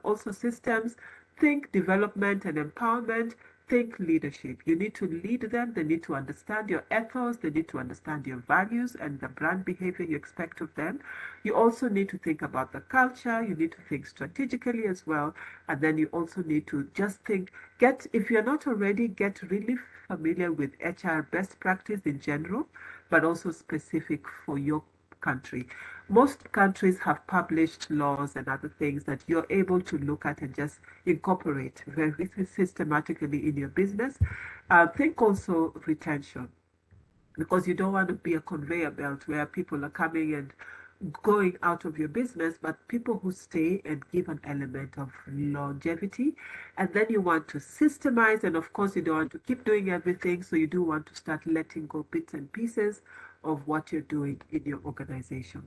also systems, think development and empowerment, think leadership. You need to lead them. They need to understand your ethos. They need to understand your values and the brand behavior you expect of them. You also need to think about the culture. You need to think strategically as well. And then you also need to just think, if you're not already, get really familiar with HR best practice in general, but also specific for your country. Most countries have published laws and other things that you're able to look at and just incorporate very systematically in your business. Think also retention, because you don't want to be a conveyor belt where people are coming and going out of your business, but people who stay and give an element of longevity. And then you want to systemize, and of course, you don't want to keep doing everything, so you do want to start letting go bits and pieces of what you're doing in your organization.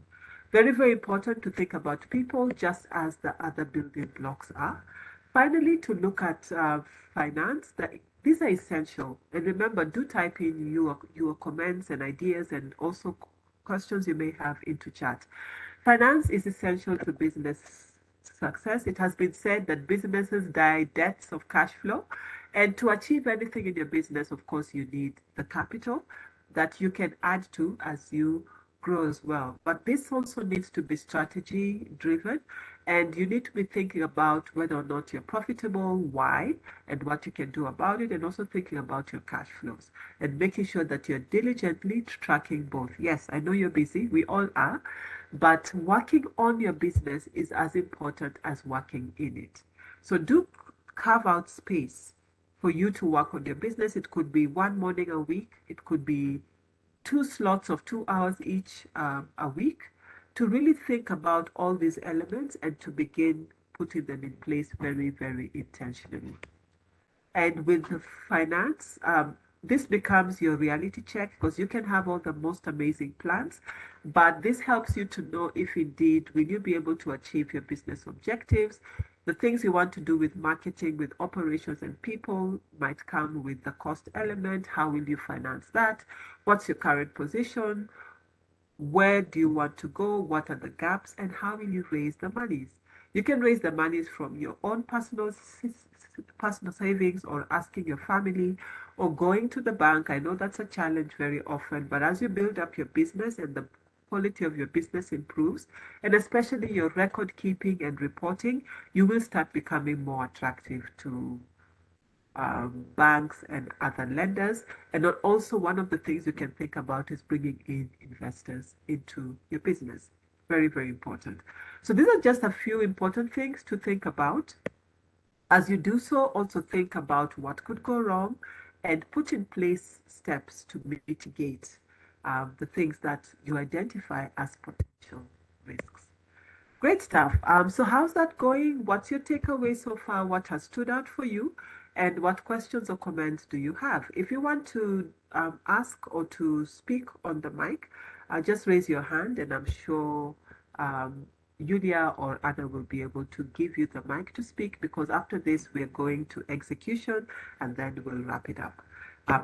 Very, very important to think about people just as the other building blocks are. Finally, to look at finance, these are essential. And remember, do type in your comments and ideas and also questions you may have into chat. Finance is essential to business success. It has been said that businesses die deaths of cash flow. And to achieve anything in your business, of course, you need the capital that you can add to as you grow as well. But this also needs to be strategy driven, and you need to be thinking about whether or not you're profitable, why, and what you can do about it, and also thinking about your cash flows and making sure that you're diligently tracking both. Yes, I know you're busy, we all are, but working on your business is as important as working in it. So do carve out space for you to work on your business. It could be one morning a week, it could be two slots of 2 hours each a week, to really think about all these elements and to begin putting them in place very, very intentionally. And with the finance, this becomes your reality check, because you can have all the most amazing plans, but this helps you to know if indeed will you be able to achieve your business objectives. The things you want to do with marketing, with operations and people might come with the cost element. How will you finance that? What's your current position? Where do you want to go? What are the gaps? And how will you raise the monies? You can raise the monies from your own personal savings, or asking your family, or going to the bank. I know that's a challenge very often, but as you build up your business and the quality of your business improves, and especially your record keeping and reporting, you will start becoming more attractive to banks and other lenders. And also, one of the things you can think about is bringing in investors into your business. Very, very important. So these are just a few important things to think about. As you do so, also think about what could go wrong and put in place steps to mitigate the things that you identify as potential risks. Great stuff. So how's that going? What's your takeaway so far? What has stood out for you? And what questions or comments do you have? If you want to ask or to speak on the mic, just raise your hand, and I'm sure Yulia or Anna will be able to give you the mic to speak, because after this we're going to execution and then we'll wrap it up.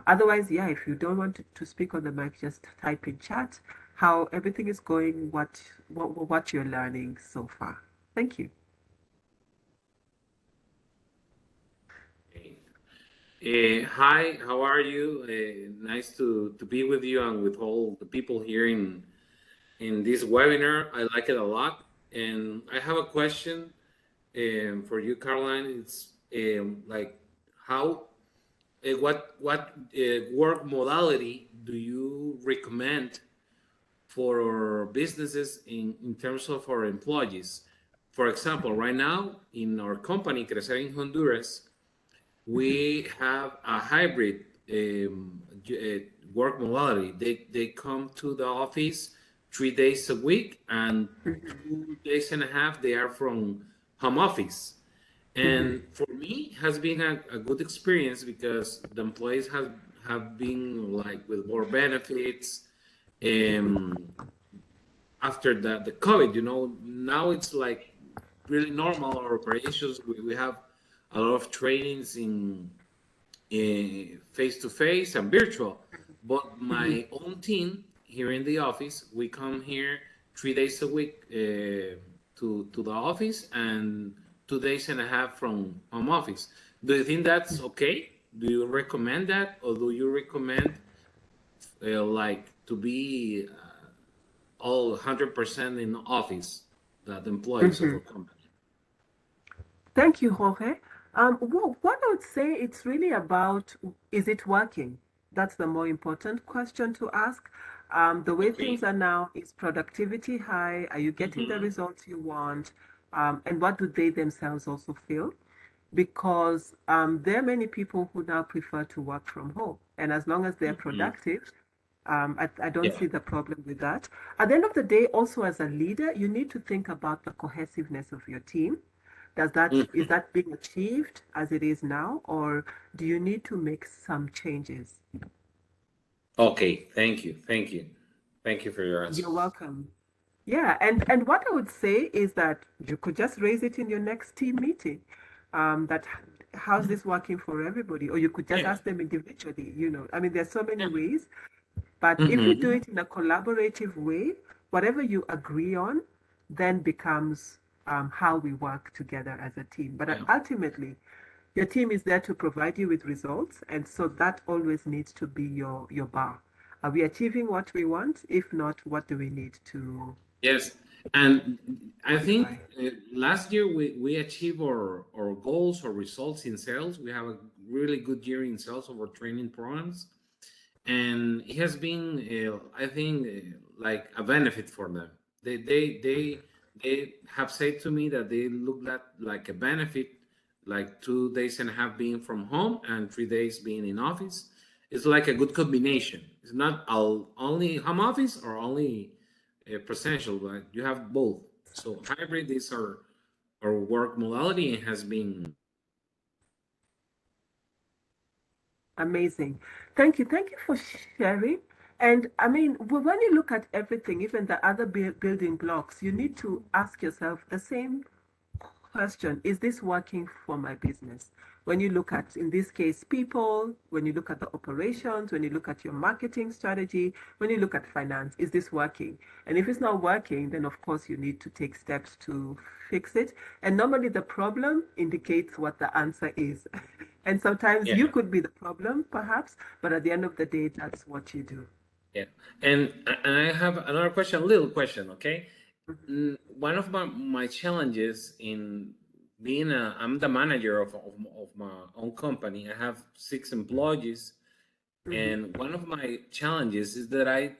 Otherwise, yeah, if you don't want to speak on the mic, just type in chat how everything is going, what you're learning so far. Thank you. Hi, how are you? Nice to be with you and with all the people here in this webinar. I like it a lot. And I have a question for you, Caroline. It's like how, what work modality do you recommend for our businesses in terms of our employees? For example, right now in our company, Crecer in Honduras, we have a hybrid work modality. They come to the office 3 days a week, and 2 days and a half they are from home office. And for me, has been a good experience because the employees have been like with more benefits. Um, after the COVID. Now it's like really normal. Our operations, we have a lot of trainings in face to face and virtual. But Mhm. my own team here in the office, we come here 3 days a week to the office and 2 days and a half from home office. Do you think that's okay? Do you recommend that, or do you recommend like to be all 100% in office, that employees of Mhm. a company? Thank you, Jorge. What I would say, it's really about, is it working? That's the more important question to ask. The way things Okay. are now, is productivity high? Are you getting the Mm-hmm. results you want? And what do they themselves also feel? Because there are many people who now prefer to work from home. And as long as they're Mm-hmm. productive, I don't Yeah. see the problem with that. At the end of the day, also as a leader, you need to think about the cohesiveness of your team. Is Mm-hmm. that being achieved as it is now, or do you need to make some changes? Okay. Thank you. Thank you. Thank you for your You're answers. welcome. Yeah, and what I would say is that you could just raise it in your next team meeting. That how's this working for everybody? Or you could just Yeah. ask them individually, I mean, there's so many Yeah. ways, but if you do Mm-hmm. it in a collaborative way, whatever you agree on then becomes how we work together as a team. But Yeah. ultimately, your team is there to provide you with results, and so that always needs to be your bar. Are we achieving what we want? If not, what do we need to Yes. And I modify? think last year we achieved our goals or results in sales. We have a really good year in sales of our training programs. And it has been, I think, like a benefit for them. They have said to me that they look at like a benefit, like 2 days and a half being from home and 3 days being in office. It's like a good combination. It's not all, only home office or only presential, but you have both. So hybrid is our work modality and has been. Amazing. Thank you. Thank you for sharing. And I mean, when you look at everything, even the other building blocks, you need to ask yourself the same question: is this working for my business? When you look at, in this case, people, when you look at the operations, when you look at your marketing strategy, when you look at finance, is this working? And if it's not working, then of course you need to take steps to fix it. And normally the problem indicates what the answer is. And sometimes you Yeah. could be the problem, perhaps, but at the end of the day, that's what you do. Yeah, and I have another question, a little question, okay? One of my challenges in being I'm the manager of my own company. I have 6 employees, Mm-hmm. and one of my challenges is that I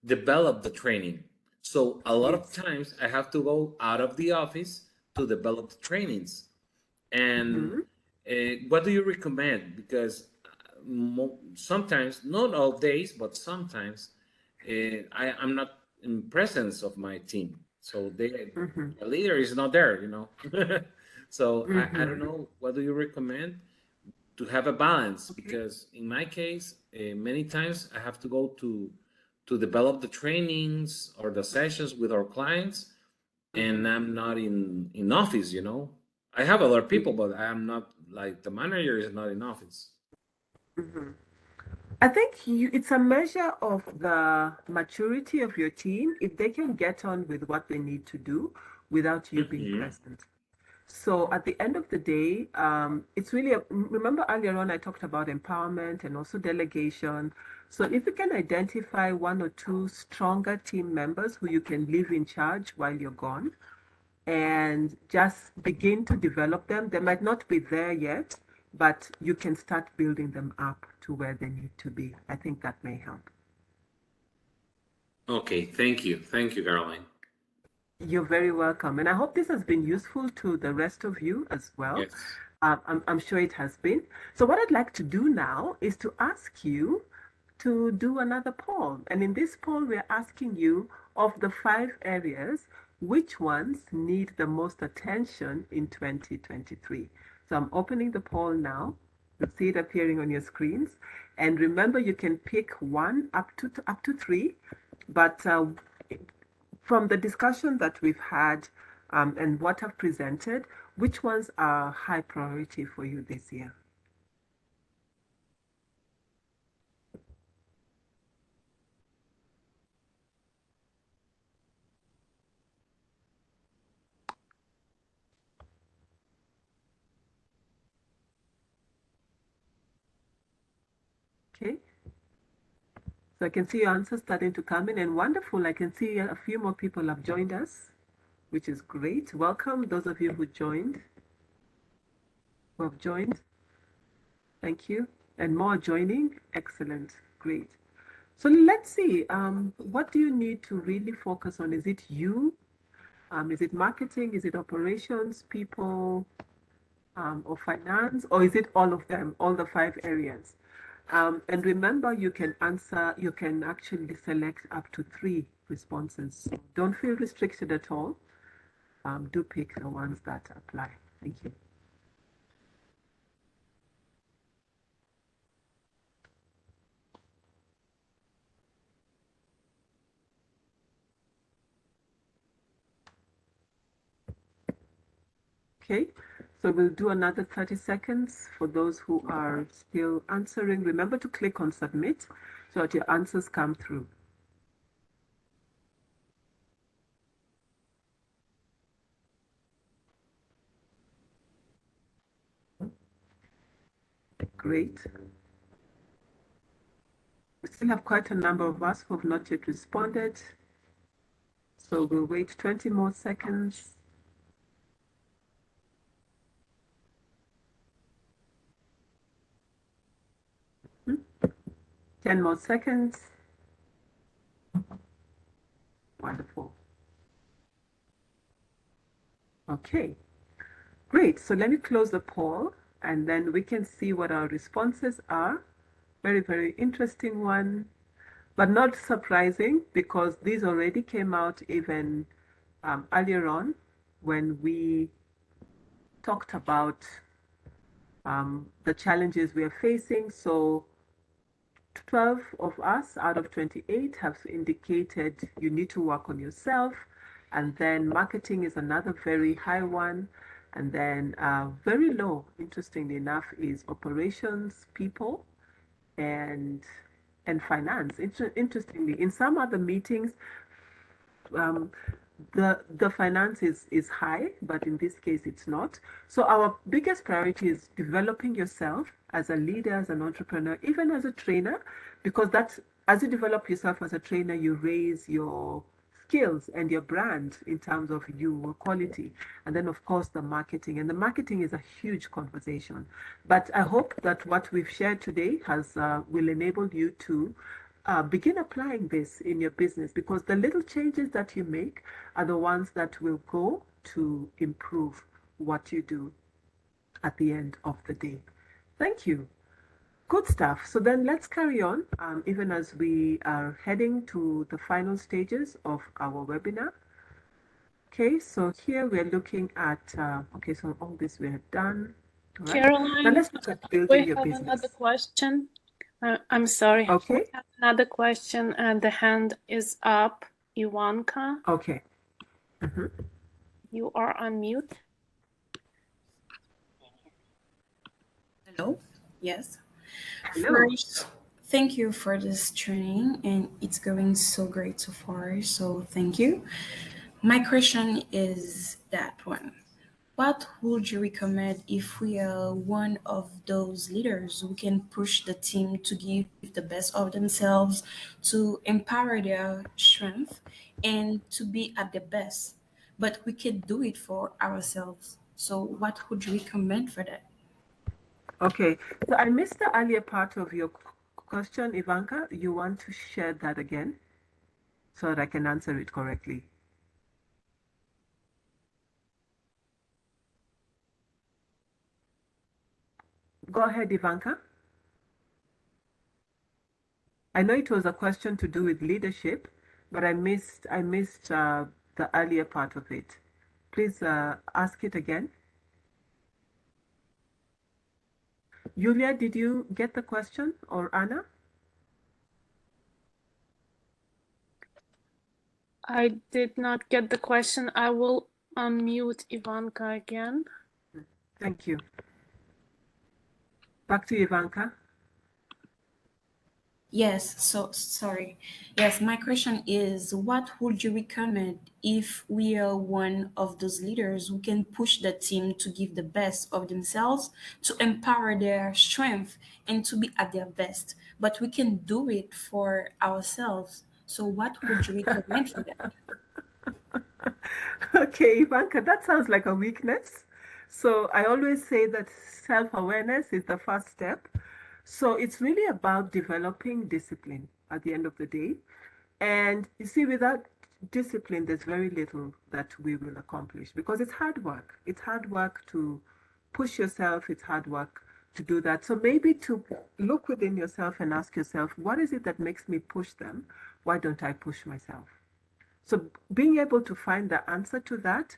develop the training. So a lot of Yes. times I have to go out of the office to develop the trainings. And Mm-hmm. what do you recommend? Because sometimes, not all days, but sometimes, I'm not in presence of my team, so Mm-hmm. the leader is not there. So I don't Mm-hmm. know. What do you recommend to have a balance? Okay. Because in my case, many times I have to go to develop the trainings or the sessions with our clients, and Mm-hmm. I'm not in office. I have other people, but I'm not, like, the manager is not in office. Mm-hmm. I think it's a measure of the maturity of your team if they can get on with what they need to do without you being Hmm. present. So at the end of the day, it's really, remember earlier on I talked about empowerment and also delegation. So if you can identify one or two stronger team members who you can leave in charge while you're gone, and just begin to develop them. They might not be there yet, but you can start building them up to where they need to be. I think that may help. Okay, thank you, Caroline. You're very welcome. And I hope this has been useful to the rest of you as well. Yes. I'm sure it has been. So, what I'd like to do now is to ask you to do another poll. And in this poll, we're asking you, of the 5 areas, which ones need the most attention in 2023. So I'm opening the poll now. You'll see it appearing on your screens. And remember, you can pick one up to three, but from the discussion that we've had and what I've presented, which ones are high priority for you this year? Okay. So I can see your answers starting to come in, and wonderful. I can see a few more people have joined us, which is great. Welcome, those of you who have joined. Thank you. And more joining. Excellent. Great. So let's see. What do you need to really focus on? Is it you? Is it marketing? Is it operations, people, or finance? Or is it all of them, all the 5 areas? And remember, you can actually select up to 3 responses. So don't feel restricted at all. Do pick the ones that apply. Thank you. Okay, so we'll do another 30 seconds for those who are still answering. Remember to click on submit so that your answers come through. Great. We still have quite a number of us who have not yet responded. So we'll wait 20 more seconds. Hmm? 10 more seconds. Wonderful. Okay, great. So let me close the poll and then we can see what our responses are. Very, very interesting one, but not surprising because these already came out even earlier on when we talked about the challenges we are facing. So 12 of us out of 28 have indicated you need to work on yourself. And then marketing is another very high one. And then very low, interestingly enough, is operations, people, and finance. Interestingly, in some other meetings, um, the finance is high, but in this case it's not. So our biggest priority is developing yourself as a leader, as an entrepreneur, even as a trainer, because that's as you develop yourself as a trainer, you raise your skills and your brand in terms of your quality, and then of course the marketing, and the marketing is a huge conversation. But I hope that what we've shared today has will enable you to begin applying this in your business, because the little changes that you make are the ones that will go to improve what you do at the end of the day. Thank you. Good stuff. So then let's carry on, even as we are heading to the final stages of our webinar. Okay, so here we're looking at, okay, so all this we have done. All right. Caroline, now let's look at building we your have business. another question. I'm sorry. Okay. We have another question, and the hand is up. Ivanka, Okay. you are on mute. Hello. Yes. Hello. First, thank you for this training, and it's going so great so far. So thank you. My question is that one. What would you recommend if we are one of those leaders who can push the team to give the best of themselves, to empower their strength, and to be at the best? But we can do it for ourselves. So, what would you recommend for that? Okay, so I missed the earlier part of your question, Ivanka. You want to share that again so that I can answer it correctly? Go ahead, Ivanka. I know it was a question to do with leadership, but I missed the earlier part of it. Please ask it again. Julia, did you get the question, or Anna? I did not get the question. I will unmute Ivanka again. Thank you. Back to Ivanka. Yes, so sorry. Yes, my question is what would you recommend if we are one of those leaders who can push the team to give the best of themselves, to empower their strength, and to be at their best? But we can do it for ourselves. So, what would you recommend for that? Okay, Ivanka, that sounds like a weakness. So I always say that self-awareness is the first step. So it's really about developing discipline at the end of the day. And you see, without discipline, there's very little that we will accomplish because it's hard work. It's hard work to push yourself, it's hard work to do that. So maybe to look within yourself and ask yourself, what is it that makes me push them? Why don't I push myself? So being able to find the answer to that,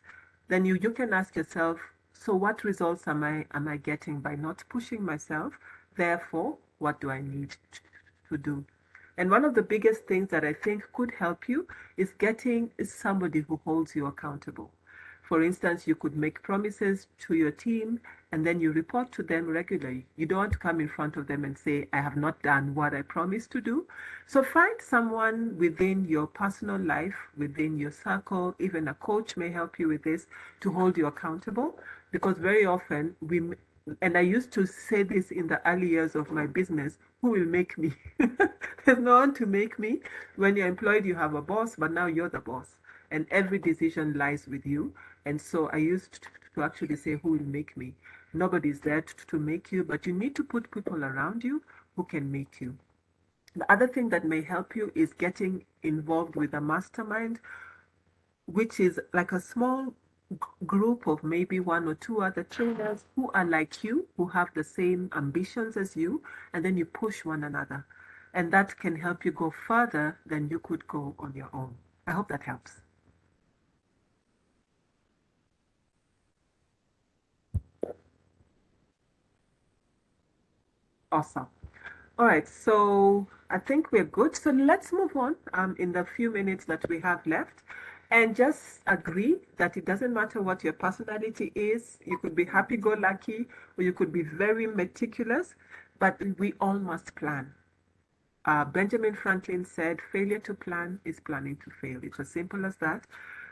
then you can ask yourself, so what results am I getting by not pushing myself? Therefore, what do I need to do? And one of the biggest things that I think could help you is getting somebody who holds you accountable. For instance, you could make promises to your team and then you report to them regularly. You don't come in front of them and say, I have not done what I promised to do. So find someone within your personal life, within your circle, even a coach may help you with this to hold you accountable. Because very often and I used to say this in the early years of my business, who will make me? There's no one to make me. When you're employed, you have a boss, but now you're the boss. And every decision lies with you. And so I used to actually say, who will make me? Nobody's there to make you, but you need to put people around you who can make you. The other thing that may help you is getting involved with a mastermind, which is like a small group of maybe one or two other trainers who are like you, who have the same ambitions as you, and then you push one another. And that can help you go further than you could go on your own. I hope that helps. Awesome. All right, so I think we're good. So let's move on in the few minutes that we have left and just agree that it doesn't matter what your personality is. You could be happy-go-lucky or you could be very meticulous, but we all must plan. Benjamin Franklin said, failure to plan is planning to fail. It's as simple as that.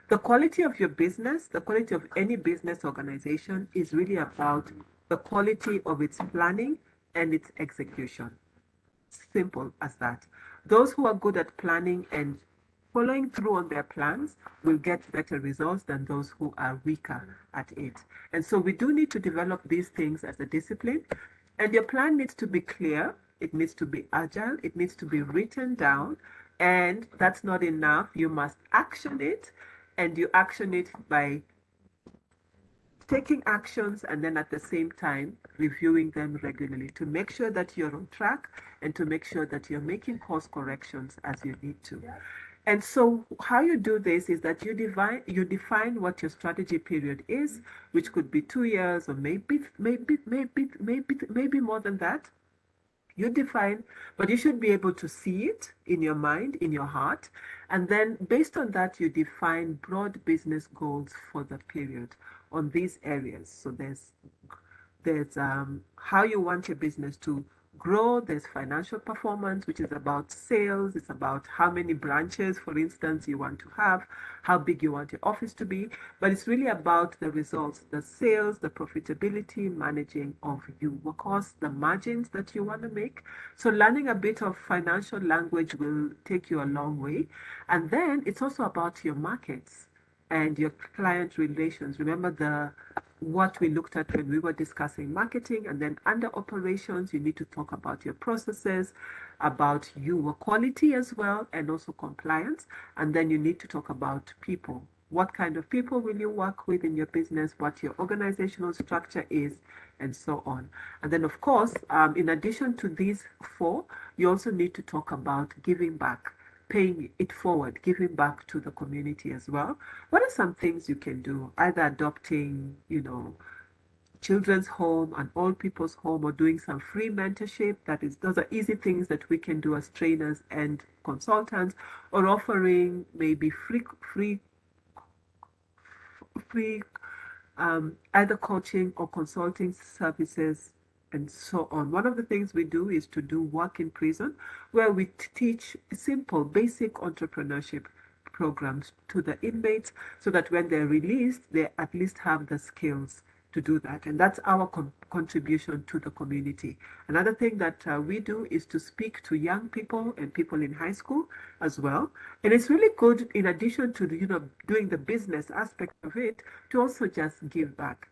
The quality of your business, the quality of any business organization is really about the quality of its planning and its execution. Simple as that. Those who are good at planning and following through on their plans will get better results than those who are weaker at it. And so we do need to develop these things as a discipline. And your plan needs to be clear, it needs to be agile, it needs to be written down. And that's not enough. You must action it, and you action it by taking actions and then at the same time reviewing them regularly to make sure that you're on track and to make sure that you're making course corrections as you need to. And so how you do this is that you define what your strategy period is, which could be 2 years or maybe more than that. You define, but you should be able to see it in your mind, in your heart. And then based on that, you define broad business goals for the period on these areas. So there's how you want your business to grow. There's financial performance, which is about sales. It's about how many branches, for instance, you want to have, how big you want your office to be. But it's really about the results, the sales, the profitability, managing of you, of course, the margins that you want to make. So learning a bit of financial language will take you a long way. And then it's also about your markets and your client relations. Remember what we looked at when we were discussing marketing, and then under operations, you need to talk about your processes, about your quality as well, and also compliance. And then you need to talk about people. What kind of people will you work with in your business, what your organizational structure is, and so on. And then, of course, in addition to these four, you also need to talk about giving back, paying it forward, giving back to the community as well. What are some things you can do? Either adopting, children's home, an old people's home, or doing some free mentorship. Those are easy things that we can do as trainers and consultants, or offering maybe free either coaching or consulting services and so on. One of the things we do is to do work in prison, where we teach simple, basic entrepreneurship programs to the inmates so that when they're released, they at least have the skills to do that. And that's our contribution to the community. Another thing that we do is to speak to young people and people in high school as well. And it's really good, in addition to doing the business aspect of it, to also just give back.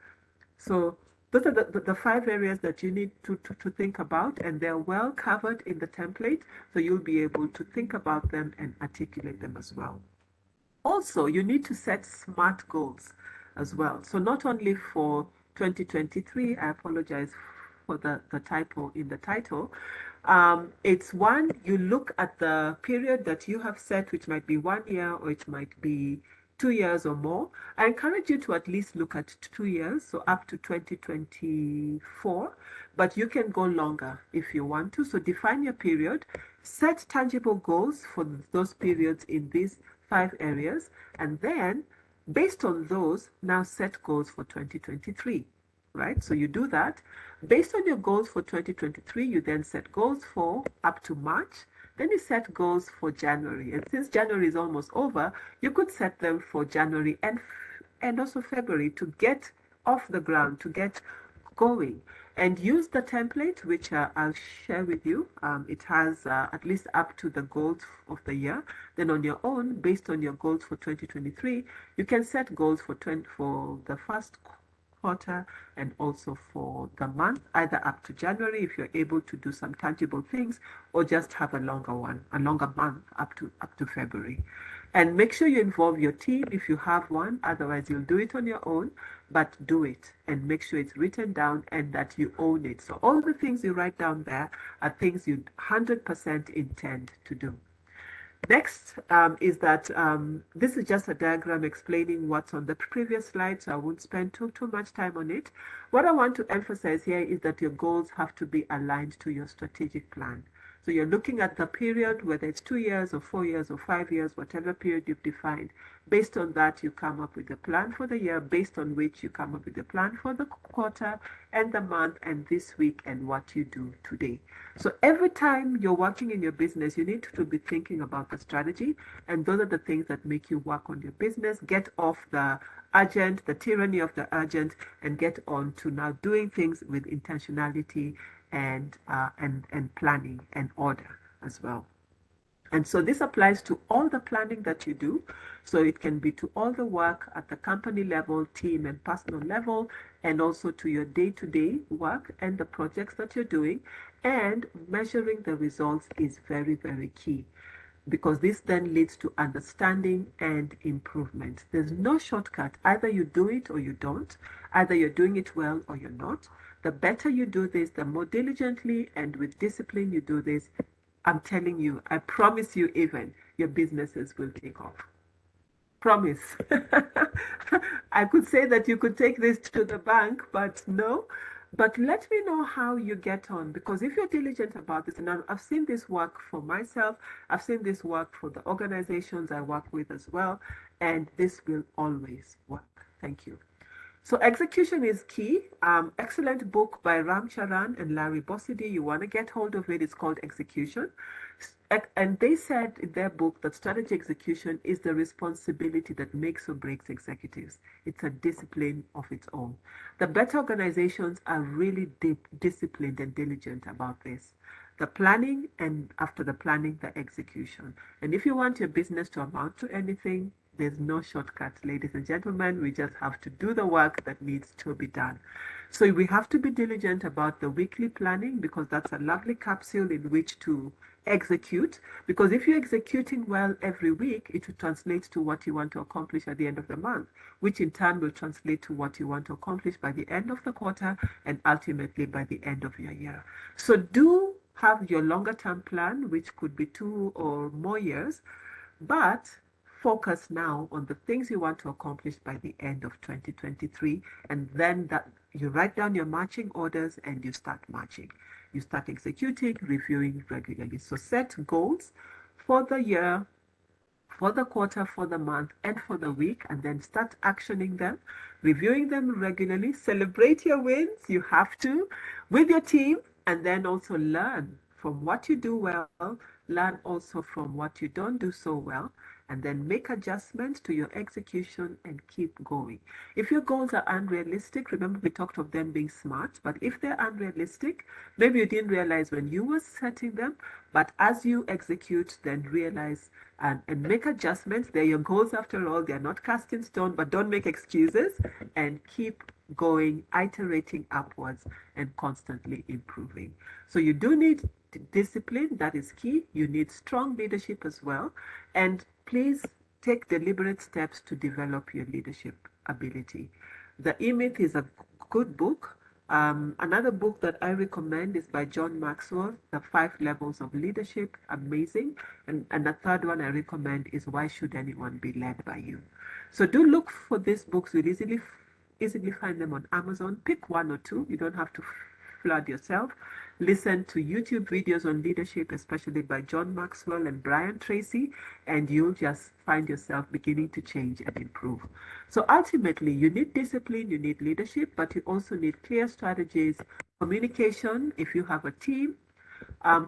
So those are the 5 areas that you need to think about, and they're well covered in the template, so you'll be able to think about them and articulate them as well. Also, you need to set SMART goals as well. So not only for 2023, I apologize for the typo in the title. It's one, you look at the period that you have set, which might be 1 year or it might be 2 years or more. I encourage you to at least look at 2 years, so up to 2024, but you can go longer if you want to. So define your period, set tangible goals for those periods in these 5 areas, and then based on those, now set goals for 2023, right? So you do that. Based on your goals for 2023, you then set goals for up to March. Then you set goals for January. And since January is almost over, you could set them for January and also February to get off the ground, to get going. And use the template, which I'll share with you. It has at least up to the goals of the year. Then on your own, based on your goals for 2023, you can set goals for the first quarter and also for the month, either up to January if you're able to do some tangible things, or just have a longer month up to February. And make sure you involve your team if you have one, otherwise you'll do it on your own, but do it and make sure it's written down and that you own it. So all the things you write down there are things you 100% intend to do. Next is that this is just a diagram explaining what's on the previous slide, so I won't spend too much time on it. What I want to emphasize here is that your goals have to be aligned to your strategic plan. So you're looking at the period, whether it's 2 years or 4 years or 5 years, whatever period you've defined. Based on that, you come up with a plan for the year, based on which you come up with a plan for the quarter and the month and this week and what you do today. So every time you're working in your business, you need to be thinking about the strategy, and those are the things that make you work on your business, get off the urgent, the tyranny of the urgent, and get on to now doing things with intentionality and planning and order as well. And so this applies to all the planning that you do. So it can be to all the work at the company level, team and personal level, and also to your day-to-day work and the projects that you're doing. And measuring the results is very, very key, because this then leads to understanding and improvement. There's no shortcut. Either you do it or you don't. Either you're doing it well or you're not. The better you do this, the more diligently and with discipline you do this, I'm telling you, I promise you, even your businesses will take off. Promise. I could say that you could take this to the bank, but no. But let me know how you get on, because if you're diligent about this, and I've seen this work for myself, I've seen this work for the organizations I work with as well, and this will always work. Thank you. So execution is key. Excellent book by Ram Charan and Larry Bossidy. You want to get hold of it. It's called Execution. And they said in their book that strategy execution is the responsibility that makes or breaks executives. It's a discipline of its own. The better organizations are really disciplined and diligent about this. The planning, and after the planning, the execution. And if you want your business to amount to anything, there's no shortcut, ladies and gentlemen. We just have to do the work that needs to be done. So we have to be diligent about the weekly planning, because that's a lovely capsule in which to execute. Because if you're executing well every week, it will translate to what you want to accomplish at the end of the month, which in turn will translate to what you want to accomplish by the end of the quarter and ultimately by the end of your year. So do have your longer term plan, which could be 2 or more years, but focus now on the things you want to accomplish by the end of 2023, and then you write down your marching orders and you start marching. You start executing, reviewing regularly. So set goals for the year, for the quarter, for the month, and for the week, and then start actioning them, reviewing them regularly. Celebrate your wins, you have to, with your team, and then also learn from what you do well, learn also from what you don't do so well, and then make adjustments to your execution and keep going. If your goals are unrealistic, remember we talked of them being smart, but if they're unrealistic, maybe you didn't realize when you were setting them, but as you execute, then realize and make adjustments. They're your goals after all, they're not cast in stone, but don't make excuses and keep going, iterating upwards and constantly improving. So you do need discipline, that is key. You need strong leadership as well. And please take deliberate steps to develop your leadership ability. The E-Myth is a good book. Another book that I recommend is by John Maxwell, The 5 Levels of Leadership. Amazing. And the third one I recommend is Why Should Anyone Be Led by You? So do look for these books. You'll easily find them on Amazon. Pick one or two. You don't have to flood yourself. Listen to YouTube videos on leadership, especially by John Maxwell and Brian Tracy, and you'll just find yourself beginning to change and improve. So ultimately, you need discipline, you need leadership, but you also need clear strategies, communication if you have a team,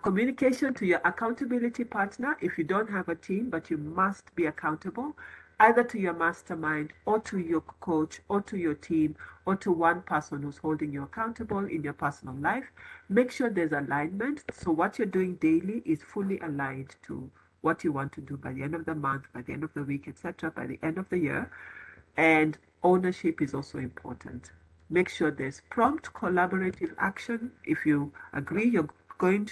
communication to your accountability partner if you don't have a team, but you must be accountable either to your mastermind or to your coach or to your team or to one person who's holding you accountable in your personal life. Make sure there's alignment. So what you're doing daily is fully aligned to what you want to do by the end of the month, by the end of the week, etc., by the end of the year. And ownership is also important. Make sure there's prompt collaborative action. If you agree you're going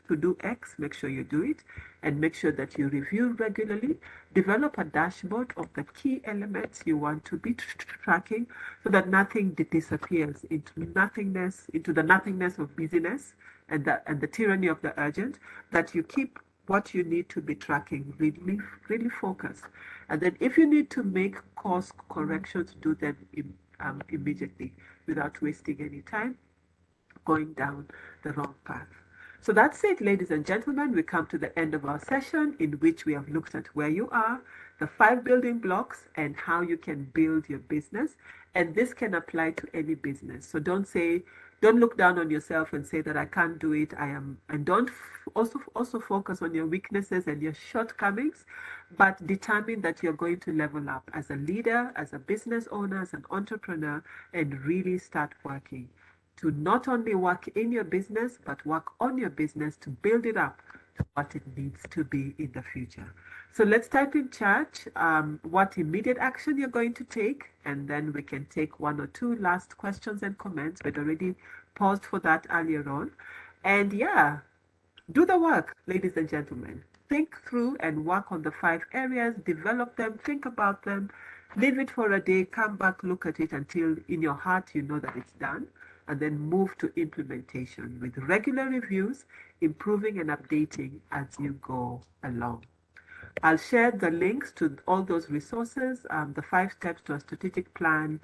to do X, make sure you do it, and make sure that you review regularly. Develop a dashboard of the key elements you want to be tracking so that nothing disappears into the nothingness of busyness and the tyranny of the urgent, that you keep what you need to be tracking really focused. And then if you need to make course corrections, do them immediately without wasting any time going down the wrong path. So that's it, ladies and gentlemen. We come to the end of our session in which we have looked at where you are, the 5 building blocks, and how you can build your business. And this can apply to any business. So don't look down on yourself and say that I can't do it. And don't also focus on your weaknesses and your shortcomings, but determine that you're going to level up as a leader, as a business owner, as an entrepreneur, and really start working to not only work in your business, but work on your business to build it up to what it needs to be in the future. So let's type in chat what immediate action you're going to take, and then we can take 1 or 2 last questions and comments. We'd already paused for that earlier on. And yeah, do the work, ladies and gentlemen. Think through and work on the 5 areas, develop them, think about them, leave it for a day, come back, look at it until in your heart you know that it's done, and then move to implementation with regular reviews, improving and updating as you go along. I'll share the links to all those resources, the 5 steps to a strategic plan.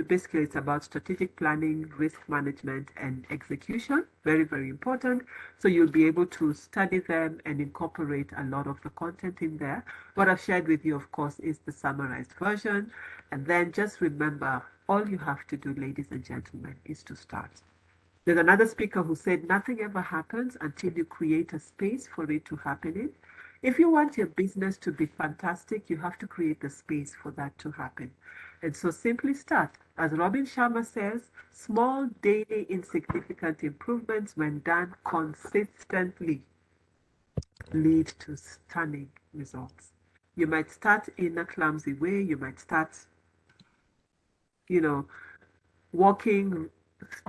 Basically, it's about strategic planning, risk management, and execution. Very, very important. So you'll be able to study them and incorporate a lot of the content in there. What I've shared with you, of course, is the summarized version. And then just remember, all you have to do, ladies and gentlemen, is to start. There's another speaker who said nothing ever happens until you create a space for it to happen in. If you want your business to be fantastic, you have to create the space for that to happen. And so simply start. As Robin Sharma says, small, daily, insignificant improvements, when done consistently, lead to stunning results. You might start in a clumsy way. You might start, walking,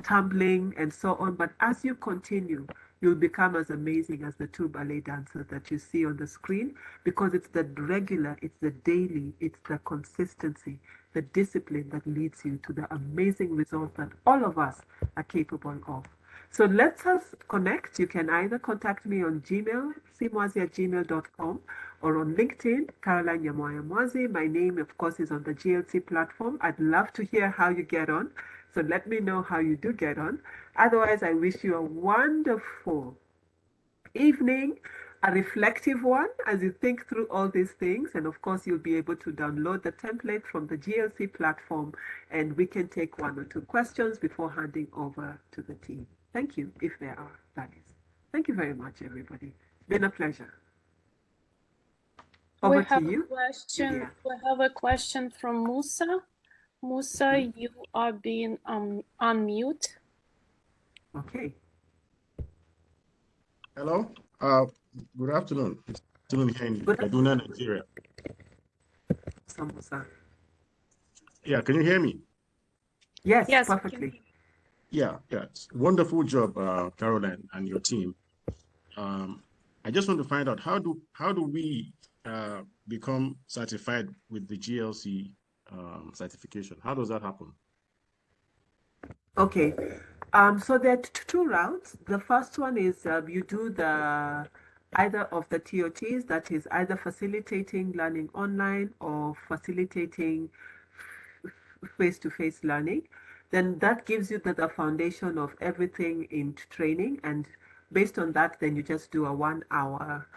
tumbling, and so on. But as you continue, you'll become as amazing as the 2 ballet dancers that you see on the screen, because it's the regular, it's the daily, it's the consistency, the discipline that leads you to the amazing results that all of us are capable of. So let's us connect. You can either contact me on Gmail, cmwazi@gmail.com, or on LinkedIn, Caroline Nyamwaya Mwazi. My name, of course, is on the GLC platform. I'd love to hear how you get on. So let me know how you do get on. Otherwise, I wish you a wonderful evening, a reflective one as you think through all these things. And of course, you'll be able to download the template from the GLC platform, and we can take 1 or 2 questions before handing over to the team. Thank you, if there are, that is. Thank you very much, everybody. It's been a pleasure. Over We have to you, a question. Julia. We have a question from Musa. Musa, you are being unmute. Okay. Hello. Good afternoon. It's afternoon here in Kaduna, Nigeria. Samosa. Yeah, can you hear me? Yes, Yes, perfectly. Yeah. Wonderful job, Caroline and your team. I just want to find out how do we become certified with the GLC certification? How does that happen? Okay. So there are 2 routes. The first one is you do the either of the TOTs, that is either facilitating learning online or facilitating face-to-face learning. Then that gives you the foundation of everything in training, and based on that, then you just do a 1 hour,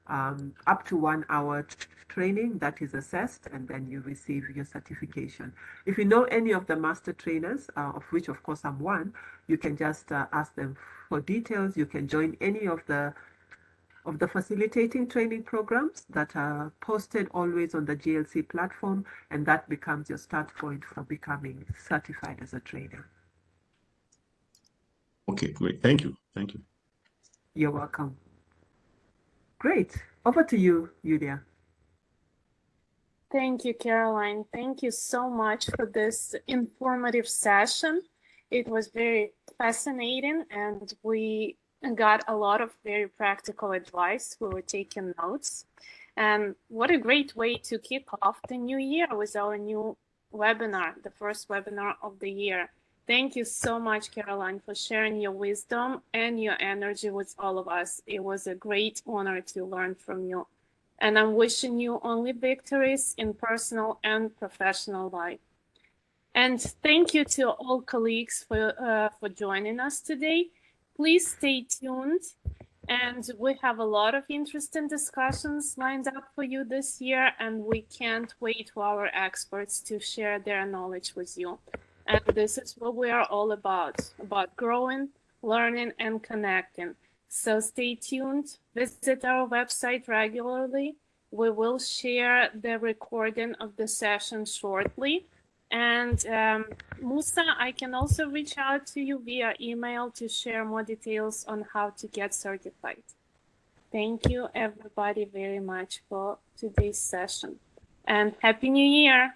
up to 1 hour training that is assessed, and then you receive your certification. If you know any of the master trainers, of which of course I'm one, you can just ask them for details. You can join any of the facilitating training programs that are posted always on the GLC platform, and that becomes your start point for becoming certified as a trainer. Okay, great. Thank you. Thank you. You're welcome. Great. Over to you, Yulia. Thank you, Caroline. Thank you so much for this informative session. It was very fascinating, and we got a lot of very practical advice. We were taking notes. And what a great way to kick off the new year with our new webinar, the first webinar of the year. Thank you so much, Caroline, for sharing your wisdom and your energy with all of us. It was a great honor to learn from you. And I'm wishing you only victories in personal and professional life. And thank you to all colleagues for joining us today. Please stay tuned. And we have a lot of interesting discussions lined up for you this year, and we can't wait for our experts to share their knowledge with you. And this is what we are all about growing, learning, and connecting. So stay tuned, visit our website regularly. We will share the recording of the session shortly. And Musa, I can also reach out to you via email to share more details on how to get certified. Thank you, everybody, very much for today's session. And Happy New Year!